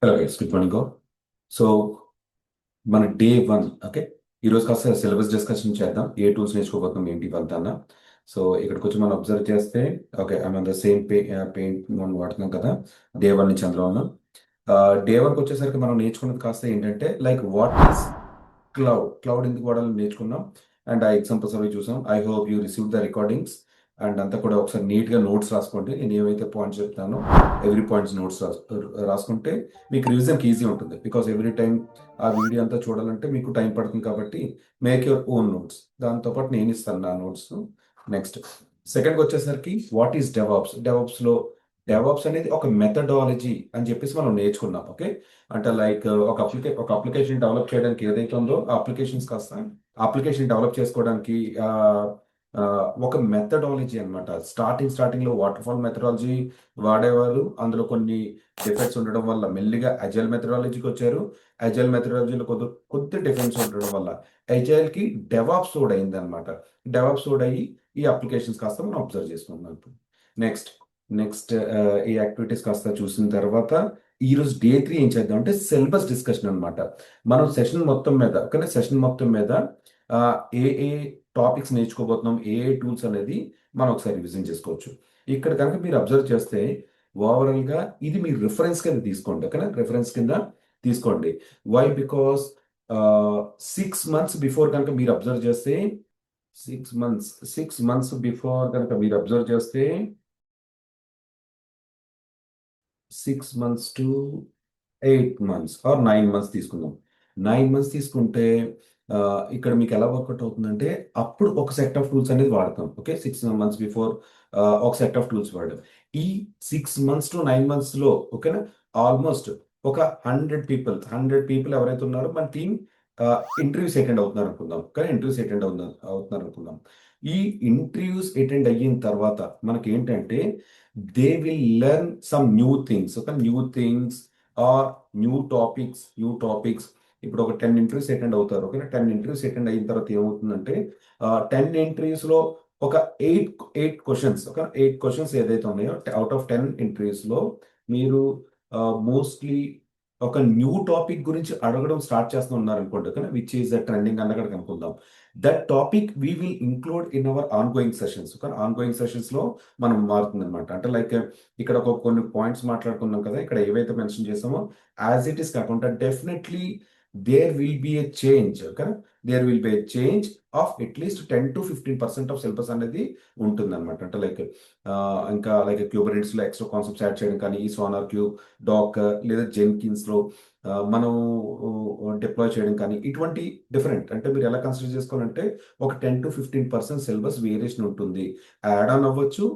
Hello guys, good morning. So మన day 1. Okay, ఈరోజు కాస్త సిలబస్ డిస్కషన్ చేద్దాం. ఏ టూల్స్ నేర్చుకోబోతున్నాం ఏంటి ఇవంతా. సో ఇక్కడికి వచ్చి మనం అబ్జర్వ్ చేస్తే okay, I mean the same paint మనం వాడుతున్నాం కదా. డే 1 నుంచి అందులో ఉన్నాం. డే 1కి వచ్చేసరికి మనం నేర్చుకున్నది కాస్త ఏంటంటే లైక్ వాట్ ఈస్ క్లౌడ్ ఎందుకు వాడాలని నేర్చుకున్నాం. అండ్ ఆ ఎగ్జాంపుల్స్ అవి చూసాం. I hope you receive the recordings. And అంతా కూడా ఒకసారి నీట్గా నోట్స్ రాసుకోండి. నేను ఏవైతే పాయింట్స్ చెప్తానో ఎవ్రీ పాయింట్స్ నోట్స్ రాసుకుంటే మీకు రివిజన్కి ఈజీ ఉంటుంది. బికాస్ ఎవ్రీ టైం ఆ వీడియో అంతా చూడాలంటే మీకు టైం పడుతుంది. కాబట్టి మేక్ యువర్ ఓన్ నోట్స్. దాంతోపాటు నేను ఇస్తాను నా నోట్స్. నెక్స్ట్ సెకండ్కి వచ్చేసరికి వాట్ ఈస్ డెవాప్స్లో డెవాప్స్ అనేది ఒక మెథడాలజీ అని చెప్పేసి మనం నేర్చుకున్నాం. ఓకే, అంటే లైక్ ఒక అప్లికేషన్ డెవలప్ చేయడానికి ఏదైతే ఉందో ఆ అప్లికేషన్స్ కాస్త అప్లికేషన్ డెవలప్ చేసుకోవడానికి ఆ, ఆ, ఒక మెథడాలజీ అనమాట. స్టార్టింగ్ లో వాటర్ ఫాల్ మెథడాలజీ వాడేవారు. అందులో కొన్ని డిఫెక్ట్స్ ఉండడం వల్ల మెల్లిగా అజైల్ మెథడాలజీకి వచ్చారు. అజైల్ మెథడాలజీలో కొద్ది డిఫరెన్స్ ఉండడం వల్ల అజైల్ కి డెవాప్స్ తోడ్ అయింది అనమాట. డెవాప్స్ తోడ్ అయ్యి ఈ అప్లికేషన్స్ కాస్త మనం అబ్జర్వ్ చేసుకుందాం ఇప్పుడు. నెక్స్ట్ నెక్స్ట్ ఈ యాక్టివిటీస్ కాస్త చూసిన తర్వాత ఈ రోజు డే 3 ఏం చేద్దాం అంటే సిలబస్ డిస్కషన్ అన్నమాట. మనం సెషన్ మొత్తం మీద ఆ, ఏ ఏ టాపిక్స్ నేర్చుకోబోతున్నాం, ఏ ఏ టూల్స్ అనేది మనం ఒకసారి రివిజన్ చేసుకోవచ్చు. ఇక్కడ కనుక మీరు అబ్జర్వ్ చేస్తే ఓవరాల్ గా ఇది మీ రిఫరెన్స్ కింద తీసుకోండి. ఓకేనా, రిఫరెన్స్ కింద తీసుకోండి. వై? బికాస్ 6 months బిఫోర్ కనుక మీరు అబ్జర్వ్ చేస్తే 6 months బిఫోర్ కనుక మీరు అబ్జర్వ్ చేస్తే 6 months to 8 months or 9 months తీసుకుందాం. 9 months తీసుకుంటే ఇక్కడ మీకు ఎలా వర్కౌట్ అవుతుందంటే అప్పుడు ఒక సెట్ ఆఫ్ టూల్స్ అనేది వాడతాం. ఓకే, 6 months బిఫోర్ ఒక సెట్ ఆఫ్ టూల్స్ వాడడం. ఈ 6 months to 9 months లో ఓకేనా, ఆల్మోస్ట్ ఒక 100 పీపుల్ ఎవరైతే ఉన్నారో మన టీం ఇంటర్వ్యూస్ అటెండ్ అవుతున్నారు అనుకుందాం. కానీ ఇంటర్వ్యూస్ అటెండ్ అవుతున్నారు అనుకుందాం. ఈ ఇంటర్వ్యూస్ అటెండ్ అయిన తర్వాత మనకి ఏంటంటే they will learn some new things. ఒక ఆర్ న్యూ టాపిక్స్. ఇప్పుడు ఒక 10 ఇంటర్వ్యూస్ అటెండ్ అవుతారు. ఓకే, 10 ఇంటర్వ్యూస్ అటెండ్ అయిన తర్వాత ఏమవుతుందంటే 10 ఇంటర్వ్యూస్ లో ఒక ఎయిట్ క్వశ్చన్స్, ఒక 8 క్వశ్చన్స్ ఏదైతే ఉన్నాయో అవుట్ ఆఫ్ 10 ఇంటర్వ్యూస్ లో మీరు మోస్ట్లీ ఒక న్యూ టాపిక్ గురించి అడగడం స్టార్ట్ చేస్తున్నారు అనుకోండి. కానీ విచ్ ఈస్ ద ట్రెండింగ్ అన్నక్కడ కనుక్కుందాం. That topic we will include in our on going sessions. కానీ ఆన్ గోయింగ్ సెషన్స్ లో మనం మారుతుంది అనమాట. అంటే లైక్ ఇక్కడ కొన్ని పాయింట్స్ మాట్లాడుకున్నాం కదా, ఇక్కడ ఏవైతే మెన్షన్ చేసామో యాజ్ ఇట్ ఈస్ కాకుండా definitely there will be a change. Okay, there will be a change of at least 10 to 15% of syllabus అనేది ఉంటుంది అనమాట. అంటే లైక్ ఇంకా లైక్ క్యూబర్నెట్స్ లో ఎక్స్ట్రా కాన్సెప్ట్స్ యాడ్ చేయడం కానీ, ఈ సోనార్ క్యూబ్, డాకర్ లేదా జెన్కిన్స్ లో మనం డిప్లాయ్ చేయడం కానీ, ఇటువంటి డిఫరెంట్ అంటే మీరు ఎలా కన్సిడర్ చేసుకోవాలంటే ఒక 10 to 15% సిలబస్ వేరియేషన్ ఉంటుంది. యాడ్ ఆన్ అవ్వచ్చు.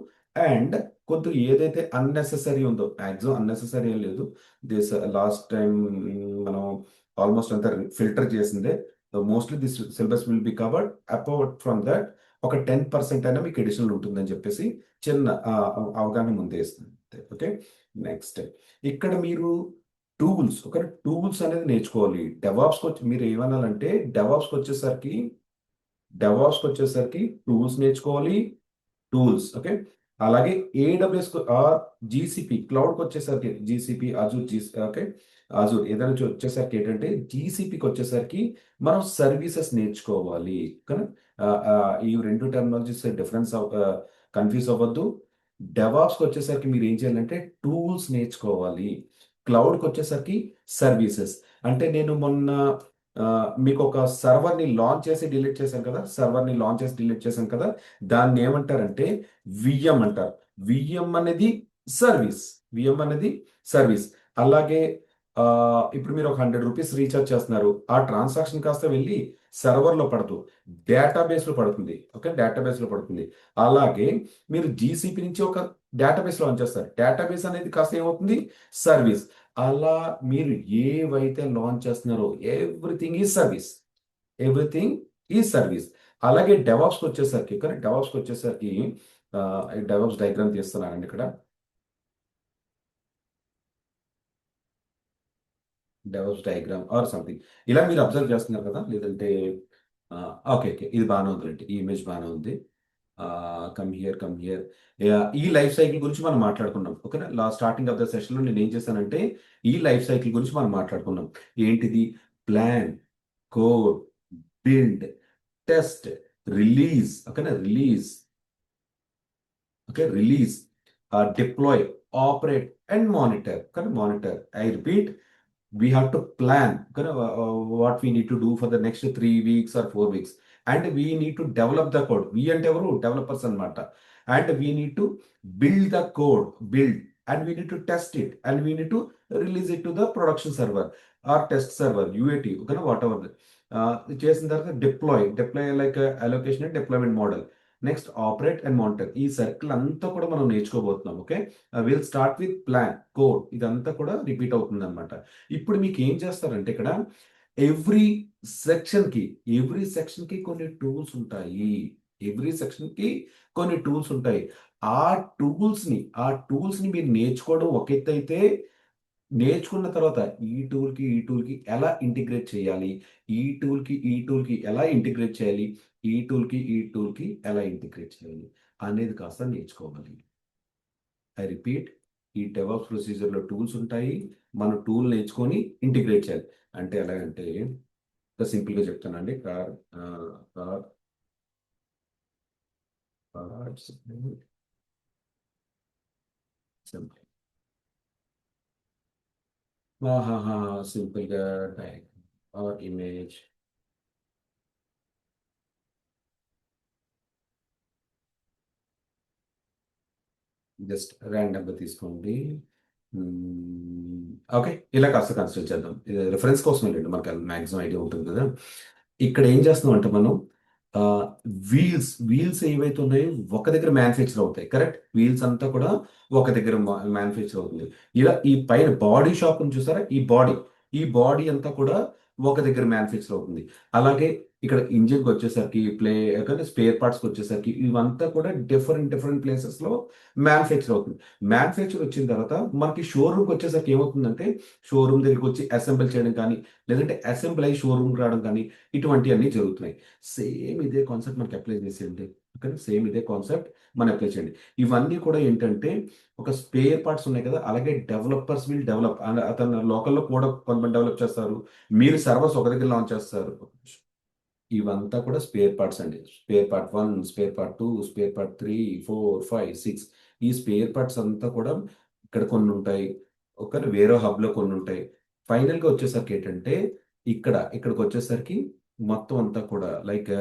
అండ్ కొంత ఏదైతే అన్నెసెసరీ ఉందో, మ్యాక్సిమం అన్నెసెసరీ ఏం లేదు. దిస్ లాస్ట్ టైం మనం ఆల్మోస్ట్ అంతా ఫిల్టర్ చేసిందే. Mostly this syllabus will be covered. Apart from that ఒక 10% అయినా మీకు ఎడిషనల్ ఉంటుందని చెప్పేసి చిన్న అవగాహన ముందే ఇస్తుంది. ఓకే, నెక్స్ట్ ఇక్కడ మీరు టూల్స్ అనేది నేర్చుకోవాలి. డెవాప్స్కి వచ్చి మీరు ఏమనాలంటే డెవాప్స్కి వచ్చేసరికి టూల్స్ నేర్చుకోవాలి. Tools okay. అలాగే ఏడబ్ల్యూఎస్ ఆర్ జీసీపీ క్లౌడ్కి వచ్చేసరికి జీసీపీ అజూర్ ఓకే, అజూర్ ఏదైనా వచ్చేసరికి ఏంటంటే జీసీపీకి వచ్చేసరికి మనం సర్వీసెస్ నేర్చుకోవాలి. కానీ ఈ రెండు టెర్మినాలజీస్ డిఫరెన్స్ కన్ఫ్యూజ్ అవ్వద్దు. డెవాప్స్కి వచ్చేసరికి మీరు ఏం చేయాలంటే టూల్స్ నేర్చుకోవాలి. క్లౌడ్కి వచ్చేసరికి సర్వీసెస్. అంటే నేను మొన్న ఆ, మీకు ఒక సర్వర్ని లాంచ్ చేసి డిలీట్ చేశాను కదా. దాన్ని ఏమంటారంటే విఎం అంటారు. విఎం అనేది సర్వీస్. విఎం అనేది సర్వీస్. అలాగే ఆ, ఇప్పుడు మీరు ఒక 100 రూపీస్ రీఛార్జ్ చేస్తున్నారు. ఆ ట్రాన్సాక్షన్ కాస్త వెళ్ళి సర్వర్ లో పడుతూ డేటాబేస్ లో పడుతుంది. ఓకే, డేటాబేస్ లో పడుతుంది. అలాగే మీరు జీసీపీ నుంచి ఒక డేటాబేస్ లాంచ్ చేస్తారు. డేటాబేస్ అనేది కాస్త ఏమవుతుంది, సర్వీస్. అలా మీరు ఏవైతే లాంచ్ చేస్తున్నారో ఎవ్రీథింగ్ ఈజ్ సర్వీస్. అలాగే డెవాప్స్కి వచ్చేసరికి డెవాప్స్ డయాగ్రామ్ తీస్తున్నానండి ఇక్కడ. డెవాప్స్ డయాగ్రామ్ ఆర్ సంథింగ్ ఇలా మీరు అబ్జర్వ్ చేస్తున్నారు కదా. లేదంటే ఓకే ఓకే, ఇది బాగానే ఉందండి. ఈ ఇమేజ్ బాగానే ఉంది. Come here, come here. ఈ లైఫ్ సైకిల్ గురించి మనం మాట్లాడుకున్నాం. ఓకేనా? స్టార్టింగ్ ఆఫ్ ద సెషన్లో నేను ఏం చేశానంటే ఈ లైఫ్ సైకిల్ గురించి మనం మాట్లాడుకున్నాం. ఏంటిది? Plan, code, build, test, release. ఓకేనా? Release. Okay, release, deploy, operate and monitor. కానీ monitor, I repeat, we have to plan what we need to do for the next 3 weeks or 4 weeks, and we need to develop the code. We and ఎవరు developers అన్నమాట. And we need to build the code, build, and we need to test it, and we need to release it to the production server or test server, UAT, okay, whatever. చేసిన తర్వాత deploy like allocation and deployment model. Next operate and monitor. ఈ circle అంతా కూడా మనం నేర్చుకోబోతున్నాం. Okay, will start with plan, code, ఇదంతా కూడా repeat అవుతుంది అనమాట. ఇప్పుడు మీకు ఏం చేస్తారంటే ఇక్కడ ఎవ్రీ సెక్షన్ కి ఎవ్రీ సెక్షన్ కి కొన్ని టూల్స్ ఉంటాయి. ఎవ్రీ సెక్షన్ కి కొన్ని టూల్స్ ఉంటాయి. ఆ టూల్స్ ని మీరు నేర్చుకోవడం ఒక ఎత్తు అయితే, నేర్చుకున్న తర్వాత ఈ టూల్ కి ఎలా ఇంటిగ్రేట్ చేయాలి, ఈ టూల్ కి ఎలా ఇంటిగ్రేట్ చేయాలి, ఈ టూల్ కి ఎలా ఇంటిగ్రేట్ చేయాలి అనేది కాస్త నేర్చుకోవాలి. ఐ రిపీట్, ఈ డెవాప్స్ ప్రొసీజర్లో టూల్స్ ఉంటాయి. మనం టూల్ నేర్చుకొని ఇంటిగ్రేట్ చేయాలి. అంటే ఎలాగంటే సింపుల్గా చెప్తానండి. కార్ పార్ట్స్ సింపుల్, సింపుల్గా డయాగ్రామ్ ఆర్ ఇమేజ్. జస్ట్ ర్యాండమ్గా తీసుకోండి. ఓకే, ఇలా కాస్త కన్సిడర్ చేద్దాం. ఇది రిఫరెన్స్ కోసం వెళ్ళండి, మనకు మ్యాక్సిమం ఐడియా ఉంటుంది కదా. ఇక్కడ ఏం చేస్తున్నాం అంటే మనం వీల్స్ ఏవైతే ఉన్నాయో ఒక దగ్గర మ్యానుఫ్యాక్చర్ అవుతాయి. కరెక్ట్, వీల్స్ అంతా కూడా ఒక దగ్గర మ్యానుఫ్యాక్చర్ అవుతుంది. ఇలా ఈ పైన బాడీ షాప్ చూసారా, ఈ బాడీ అంతా కూడా ఒక దగ్గర మ్యానుఫ్యాక్చర్ అవుతుంది. అలాగే ఇక్కడ ఇంజిన్కి వచ్చేసరికి, స్పేర్ పార్ట్స్కి వచ్చేసరికి ఇవంతా కూడా డిఫరెంట్ డిఫరెంట్ ప్లేసెస్ లో మ్యానుఫ్యాక్చర్ అవుతుంది. మ్యానుఫ్యాక్చర్ వచ్చిన తర్వాత మనకి షోరూమ్కి వచ్చేసరికి ఏమవుతుందంటే, షోరూమ్ దగ్గరికి వచ్చి అసెంబుల్ చేయడం కానీ, లేదంటే అసెంబుల్ అయ్యి షోరూమ్కి రావడం కానీ, ఇటువంటివన్నీ జరుగుతున్నాయి. సేమ్ ఇదే కాన్సెప్ట్ మనకి అప్లై చేసేయండి. ఓకే, సేమ్ ఇదే కాన్సెప్ట్ మనం అప్లై చేయండి. ఇవన్నీ కూడా ఏంటంటే ఒక స్పేర్ పార్ట్స్ ఉన్నాయి కదా, అలాగే డెవలపర్స్ విల్ డెవలప్. అతను లోకల్లో కూడా కొంతమంది డెవలప్ చేస్తారు, మీరు సర్వర్స్ ఒక దగ్గర లాంచ్ చేస్తారు. ఇవంతా కూడా స్పేర్ పార్ట్స్ అండి. Spare part 1, spare part 2, spare part 3, 4, 5, 6. ఈ స్పేర్ పార్ట్స్ అంతా కూడా ఇక్కడ కొన్ని ఉంటాయి, ఒక వేరే హబ్లో కొన్ని ఉంటాయి. ఫైనల్గా వచ్చేసరికి ఏంటంటే ఇక్కడికి వచ్చేసరికి మొత్తం అంతా కూడా లైక్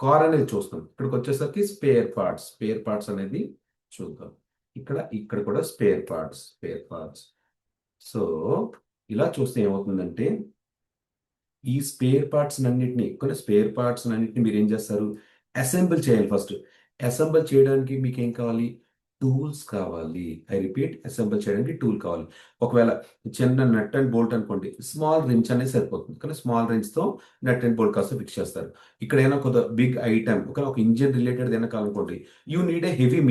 కార్ అనేది చూస్తాం. ఇక్కడికి వచ్చేసరికి స్పేర్ పార్ట్స్ అనేది చూద్దాం. ఇక్కడ కూడా స్పేర్ పార్ట్స్. సో ఇలా చూస్తే ఏమవుతుందంటే, ఈ స్పేర్ పార్ట్స్ అన్నింటిని మీరు ఏం చేస్తారు, అసెంబుల్ చేయాలి. ఫస్ట్ అసెంబుల్ చేయడానికి మీకు ఏం కావాలి? టూల్స్ కావాలి. ఐ రిపీట్, అసెంబుల్ చేయడానికి టూల్ కావాలి. ఒకవేళ చిన్న నట్ అండ్ బోల్ట్ అనుకోండి, స్మాల్ రించ్ అనేది సరిపోతుంది. కానీ స్మాల్ రించ్ తో నట్ అండ్ బోల్ట్ కాస్త ఫిక్స్ చేస్తారు. ఇక్కడ ఏమైనా కొద్ది బిగ్ ఐటమ్, ఒక ఇంజిన్ రిలేటెడ్ ఏదైనా కావాలనుకోండి, you need a heavy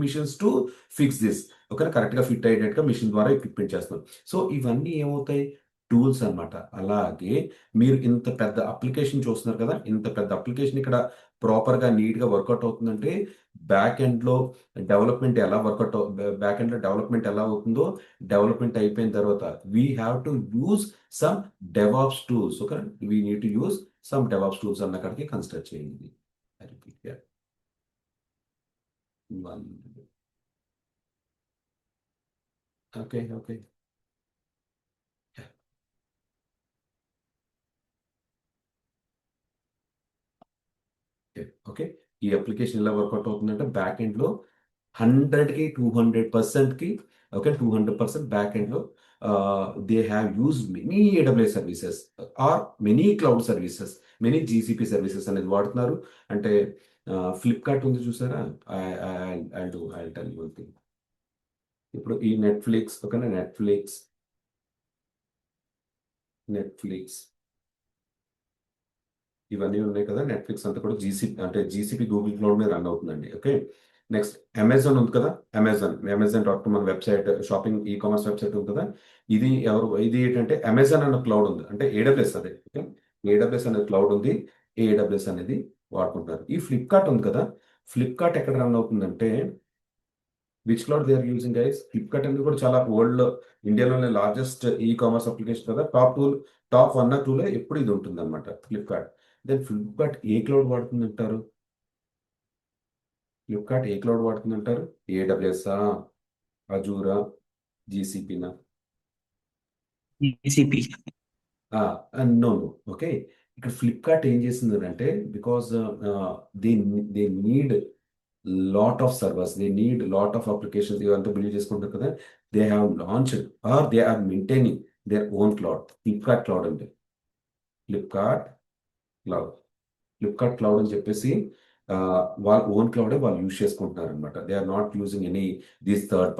machines to fix this. Correct గా ఫిట్ అయ్యేటట్టుగా మిషన్ ద్వారా ఎక్విప్మెంట్ చేస్తాం. సో ఇవన్నీ ఏమవుతాయి? టూల్స్ అన్నమాట. అలాగే మీరు ఇంత పెద్ద అప్లికేషన్ చూస్తున్నారు కదా, ఇంత పెద్ద అప్లికేషన్ ఇక్కడ ప్రాపర్గా నీట్గా వర్కౌట్ అవుతుందంటే, బ్యాక్ ఎండ్లో డెవలప్మెంట్ ఎలా అవుతుందో, డెవలప్మెంట్ అయిపోయిన తర్వాత we have to use some DevOps tools. Okay, we need to use some DevOps tools అన్న కాడికి కన్సిడర్ చేయండి. Okay, okay, okay. ఈ అప్లికేషన్ ఎలా వర్కౌట్ అవుతుందంటే, బ్యాక్ ఎండ్లో 100కి 200%కి, ఓకే, 200% బ్యాక్ ఎండ్లో they have use many AWS services or many cloud services, many GCP services అనేది వాడుతున్నారు. అంటే ఫ్లిప్కార్ట్ ఉంది చూసారా, ఐ టెల్ యూ థింగ్. ఇప్పుడు ఈ నెట్ఫ్లిక్స్, ఓకేనా, నెట్ఫ్లిక్స్ ఇవన్నీ ఉన్నాయి కదా. నెట్ఫ్లిక్స్ అంతా కూడా జీసీపీ గూగుల్ క్లౌడ్ మీద రన్ అవుతుందండి. ఓకే, నెక్స్ట్ అమెజాన్ ఉంది కదా, అమెజాన్.com మన website, shopping e commerce website ఉంది కదా. ఇది ఏంటంటే అమెజాన్ అన్న క్లౌడ్ ఉంది, అంటే ఏడబ్ల్యూఎస్ అదే. ఓకే, ఏడబ్ల్యూఎస్ అనేది క్లౌడ్ ఉంది. ఏడబ్ల్యూఎస్ అనేది వాడుకుంటున్నారు. ఈ ఫ్లిప్కార్ట్ ఉంది కదా, ఫ్లిప్కార్ట్ ఎక్కడ రన్ అవుతుందంటే, which cloud they are using guys? Flipkart అనేది కూడా చాలా వరల్డ్, ఇండియాలోనే లార్జెస్ట్ ఈ కామర్స్ అప్లికేషన్ కదా, టాప్ 1 or 2లో ఎప్పుడు ఇది ఉంటుంది అనమాట ఫ్లిప్కార్ట్. దెన్ ఫ్లిప్కార్ట్ ఏ క్లౌడ్ వాడుతుందంటారు? ఫ్లిప్కార్ట్ ఏ క్లౌడ్ వాడుతుందంటారు? ఏడబ్ల్యూఎస్, అజూరా, జీసీపీనా? GCP. No, no. ఓకే. ఇక్కడ ఫ్లిప్కార్ట్ ఏం చేసింది అంటే, because they they need lot of servers, they need lot of applications ఇవంతా బిల్డ్ చేసుకుంటారు కదా, they have launched are they are maintaining their own cloud. Flipkart cloud అంటే Flipkart cloud. Flipkart cloud అని చెప్పేసి వాళ్ళ ఓన్ క్లౌడే వాళ్ళు యూజ్ చేసుకుంటున్నారు అనమాట. They are not using any these third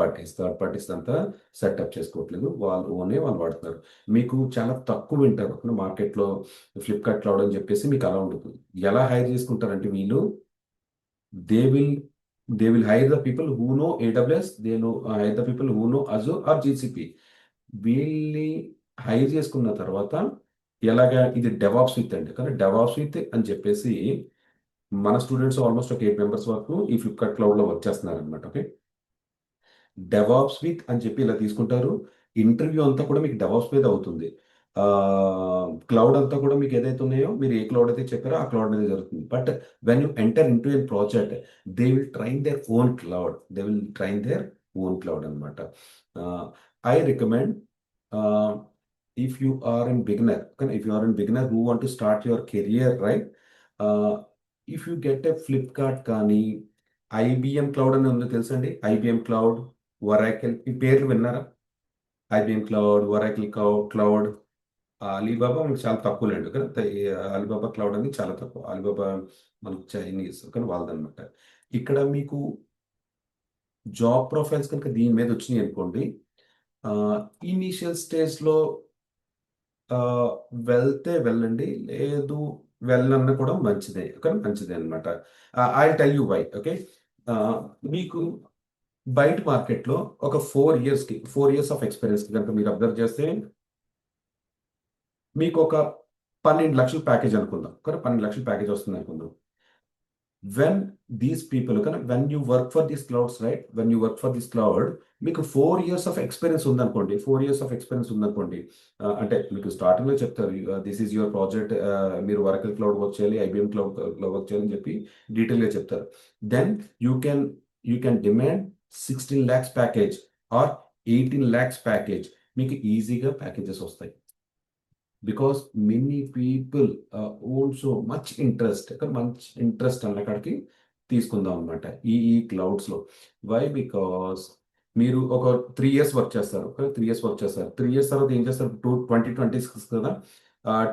parties అంతా సెటప్ చేసుకోవట్లేదు, వాళ్ళ ఓనే వాళ్ళు వాడుతున్నారు. మీకు చాలా తక్కువ వింటారు మార్కెట్లో ఫ్లిప్కార్ట్ క్లౌడ్ అని చెప్పేసి, మీకు అలా ఉంటుంది. ఎలా హైర్ చేసుకుంటారంటే వీళ్ళు, they will they will hire the people who know AWS, they know hire the people who know Azure or GCP. వీళ్ళని హైర్ చేసుకున్న తర్వాత, ఎలాగా ఇది డెవాప్స్ విత్ అండి, కానీ డెవాప్స్ విత్ అని చెప్పేసి మన స్టూడెంట్స్ ఆల్మోస్ట్ ఒక 8 మెంబర్స్ వరకు ఈ ఫ్లిప్కార్ట్ క్లౌడ్లో వర్క్ చేస్తున్నారు అనమాట. ఓకే. డెవాప్స్ విత్ అని చెప్పి ఇలా తీసుకుంటారు. ఇంటర్వ్యూ అంతా కూడా మీకు డెవాప్స్ మీద అవుతుంది. క్లౌడ్ అంతా కూడా మీకు ఏదైతే ఉన్నాయో, మీరు ఏ క్లౌడ్ అయితే చెప్పారో ఆ క్లౌడ్ మీద జరుగుతుంది. But when you enter into an project, they will train their own cloud, అనమాట. I recommend, if you are in beginner, కానీ if you are in beginner who want to start your career right, if you get a Flipkart కానీ, IBM cloud అని ఉందో తెలుసండి? IBM cloud, Oracle, ఈ పేర్లు విన్నారా? IBM cloud, Oracle cloud. Alibaba మనకు చాలా తక్కువ లేండి కదా, అలీబాబా క్లౌడ్ అనేది చాలా తక్కువ. అలీబాబా మనకు చైనీస్, కానీ వాళ్ళదన్నమాట. ఇక్కడ మీకు జాబ్ ప్రొఫైల్స్ కనుక దీని మీద వచ్చినాయి అనుకోండి, ఇనీషియల్ స్టేజ్లో వెళ్తే వెళ్ళండి, లేదు వెళ్ళన్న కూడా మంచిదే, కానీ మంచిదే అనమాట. I tell you why. Okay. మీకు బయట మార్కెట్లో ఒక 4 ఇయర్స్ ఆఫ్ ఎక్స్పీరియన్స్కి కనుక మీరు అబ్జర్వ్ చేస్తే, మీకు ఒక 12 లక్షల ప్యాకేజ్ అనుకుందాం, కానీ 12 లక్షల ప్యాకేజ్ వస్తుంది అనుకుందాం. వెన్ దీస్ పీపుల్, కానీ when you work for this clouds right, when you work for this cloud, మీకు 4 ఇయర్స్ ఆఫ్ ఎక్స్పీరియన్స్ ఉందనుకోండి. అంటే మీకు స్టార్టింగ్లో చెప్తారు, దిస్ ఈజ్ యువర్ ప్రాజెక్ట్, మీరు వరకల్ క్లౌడ్ వర్క్ చేయాలి, ఐబిఎం క్లౌడ్ వర్క్ చేయాలి అని చెప్పి డీటెయిల్గా చెప్తారు. Then you can you can demand 16 lakhs package or 18 lakhs package. మీకు ఈజీగా ప్యాకేజెస్ వస్తాయి. Because many people own so much interest, అన్న కాడికి తీసుకుందాం అనమాట ఈ క్లౌడ్స్లో. వై? బికాస్ మీరు ఒక 3 ఇయర్స్ వర్క్ చేస్తారు, 3 ఇయర్స్ తర్వాత ఏం చేస్తారు? 2026 కదా,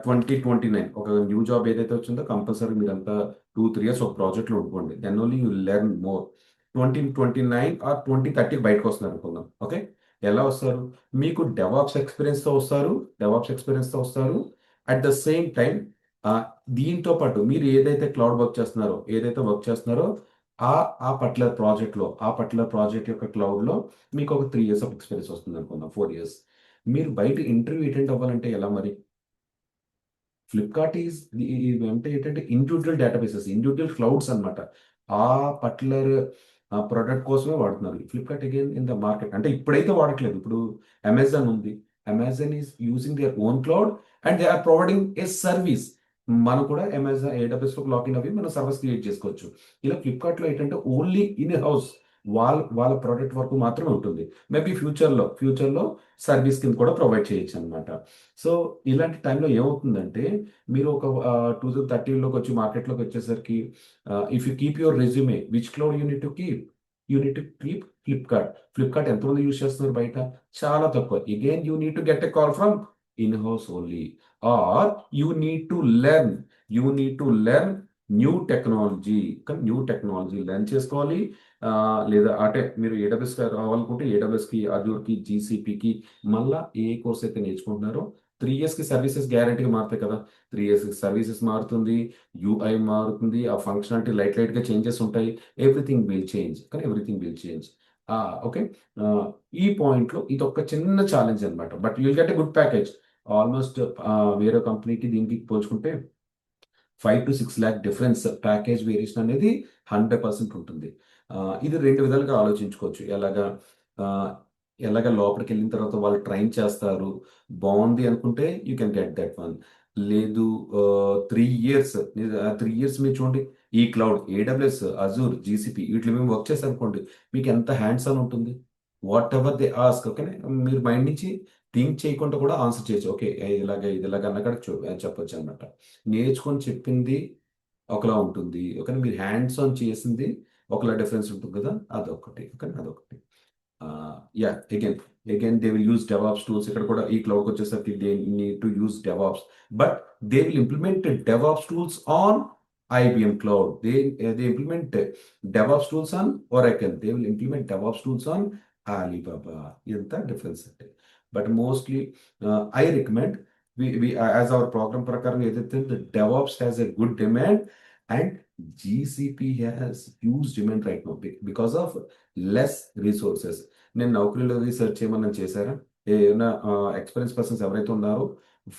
2029 ఒక న్యూ జాబ్ ఏదైతే వచ్చిందో, కంపల్సరీ మీరంతా 2-3 ఇయర్స్ ఒక ప్రాజెక్ట్లో ఉండుకోండి. Then only you learn more. 2029 or 2030 బయటకు వస్తున్నారు అనుకుందాం. ఓకే. ఎలా వస్తారు? మీకు డెవాప్స్ ఎక్స్పీరియన్స్తో వస్తారు. అట్ ద సేమ్ టైం దీంతో పాటు మీరు ఏదైతే వర్క్ చేస్తున్నారో ఆ ఆ పర్టికులర్ ప్రాజెక్ట్ యొక్క క్లౌడ్లో మీకు ఒక 3 ఇయర్స్ ఆఫ్ ఎక్స్పీరియన్స్ వస్తుంది అనుకుందాం, 4 ఇయర్స్. మీరు బయట ఇంటర్వ్యూ అటెండ్ అవ్వాలంటే ఎలా మరి? ఫ్లిప్కార్ట్ అంటే ఏంటంటే ఇండివిజువల్ డేటాబేసెస్, ఇండివిజువల్ క్లౌడ్స్ అన్నమాట. ఆ పర్టికులర్ ప్రొడక్ట్ కోసమే వాడుతున్నారు. Flipkart again in the market, అంటే ఇప్పుడైతే వాడట్లేదు. ఇప్పుడు అమెజాన్ ఉంది. Amazon is using their own cloud and they are providing a service. మనం కూడా అమెజాన్ ఏడబ్ల్యూఎస్ లో లాగిన్ అవి మనం సర్వీస్ క్రియేట్ చేసుకోవచ్చు. ఇలా ఫ్లిప్కార్ట్లో ఏంటంటే ఓన్లీ ఇన్ హౌస్ వాళ్ళ ప్రోడక్ట్ వరకు మాత్రమే ఉంటుంది. మేబీ ఫ్యూచర్లో సర్వీస్ కింద కూడా ప్రొవైడ్ చేయొచ్చు అనమాట. సో ఇలాంటి టైంలో ఏమవుతుందంటే, మీరు ఒక 2030లోకి వచ్చి మార్కెట్లోకి వచ్చేసరికి, if you keep your resume, which cloud you need to keep Flipkart. Flipkart ఎంతమంది యూజ్ చేస్తున్నారు బయట? చాలా తక్కువ. Again you need to get a call from in house only, or you need to learn you need to learn new technology learn చేసుకోవాలి. లేదా అంటే మీరు AWS రావాలనుకుంటే ఏడబ్ల్యూఎస్కి, అజూర్కి, జీసీపీకి మళ్ళా ఏ కోర్స్ అయితే నేర్చుకుంటున్నారో, 3 ఇయర్స్కి సర్వీసెస్ గ్యారెంటీగా మారుతాయి కదా. 3 ఇయర్స్కి సర్వీసెస్ మారుతుంది, యూఐ మారుతుంది, ఆ ఫంక్షనాలిటీ లైట్గా చేంజెస్ ఉంటాయి. Everything will change. ఓకే. ఈ పాయింట్లో ఇది ఒక చిన్న ఛాలెంజ్ అనమాట. But you'll get a good package. Almost వేరే కంపెనీకి దీనికి పోల్చుకుంటే 5 to 6 lakh difference package variation అనేది 100% ఉంటుంది. ఇది రెండు విధాలుగా ఆలోచించుకోవచ్చు. ఆ, ఎలాగా లోపలికి వెళ్ళిన తర్వాత వాళ్ళు ట్రైన్ చేస్తారు, బాగుంది అనుకుంటే you can get that one. లేదు 3 ఇయర్స్, 3 ఇయర్స్ మీరు చూడండి, ఈ క్లౌడ్, ఏడబ్ల్యూఎస్, అజూర్, జీసీపీ వీటిలో మేము వర్క్ చేశారనుకోండి, మీకు ఎంత హ్యాండ్స్ ఆన్ ఉంటుంది. What ever they ask, okay, మీరు మైండ్ నుంచి థింక్ చేయకుండా కూడా ఆన్సర్ చేయొచ్చు. ఓకే, ఇది ఇలాగ అన్న కూడా చెప్పొచ్చు అనమాట. నేర్చుకొని చెప్పింది ఒకలా ఉంటుంది, ఓకే, మీరు హ్యాండ్స్ ఆన్ చేసింది ఒకలా డిఫరెన్స్ ఉంటుంది కదా, అదొకటి, ఓకే, అదొకటి. Yeah, again again they will use DevOps tools. ఇక్కడ కూడా ఈ క్లౌడ్కి వచ్చేసరికి they need to use DevOps, but they will implement DevOps tools on IBM Cloud. They implement DevOps tools on Oracle. They will implement DevOps tools on Alibaba. ఇంత difference అంటే. But mostly I recommend, as our program ప్రకారం ఏదైతే DevOps has a good demand and GCP has huge demand right no because of less resources. నేను నౌకరీలో research చేయమని చేశారా? ఏమైనా experience persons ఎవరైతే ఉన్నారో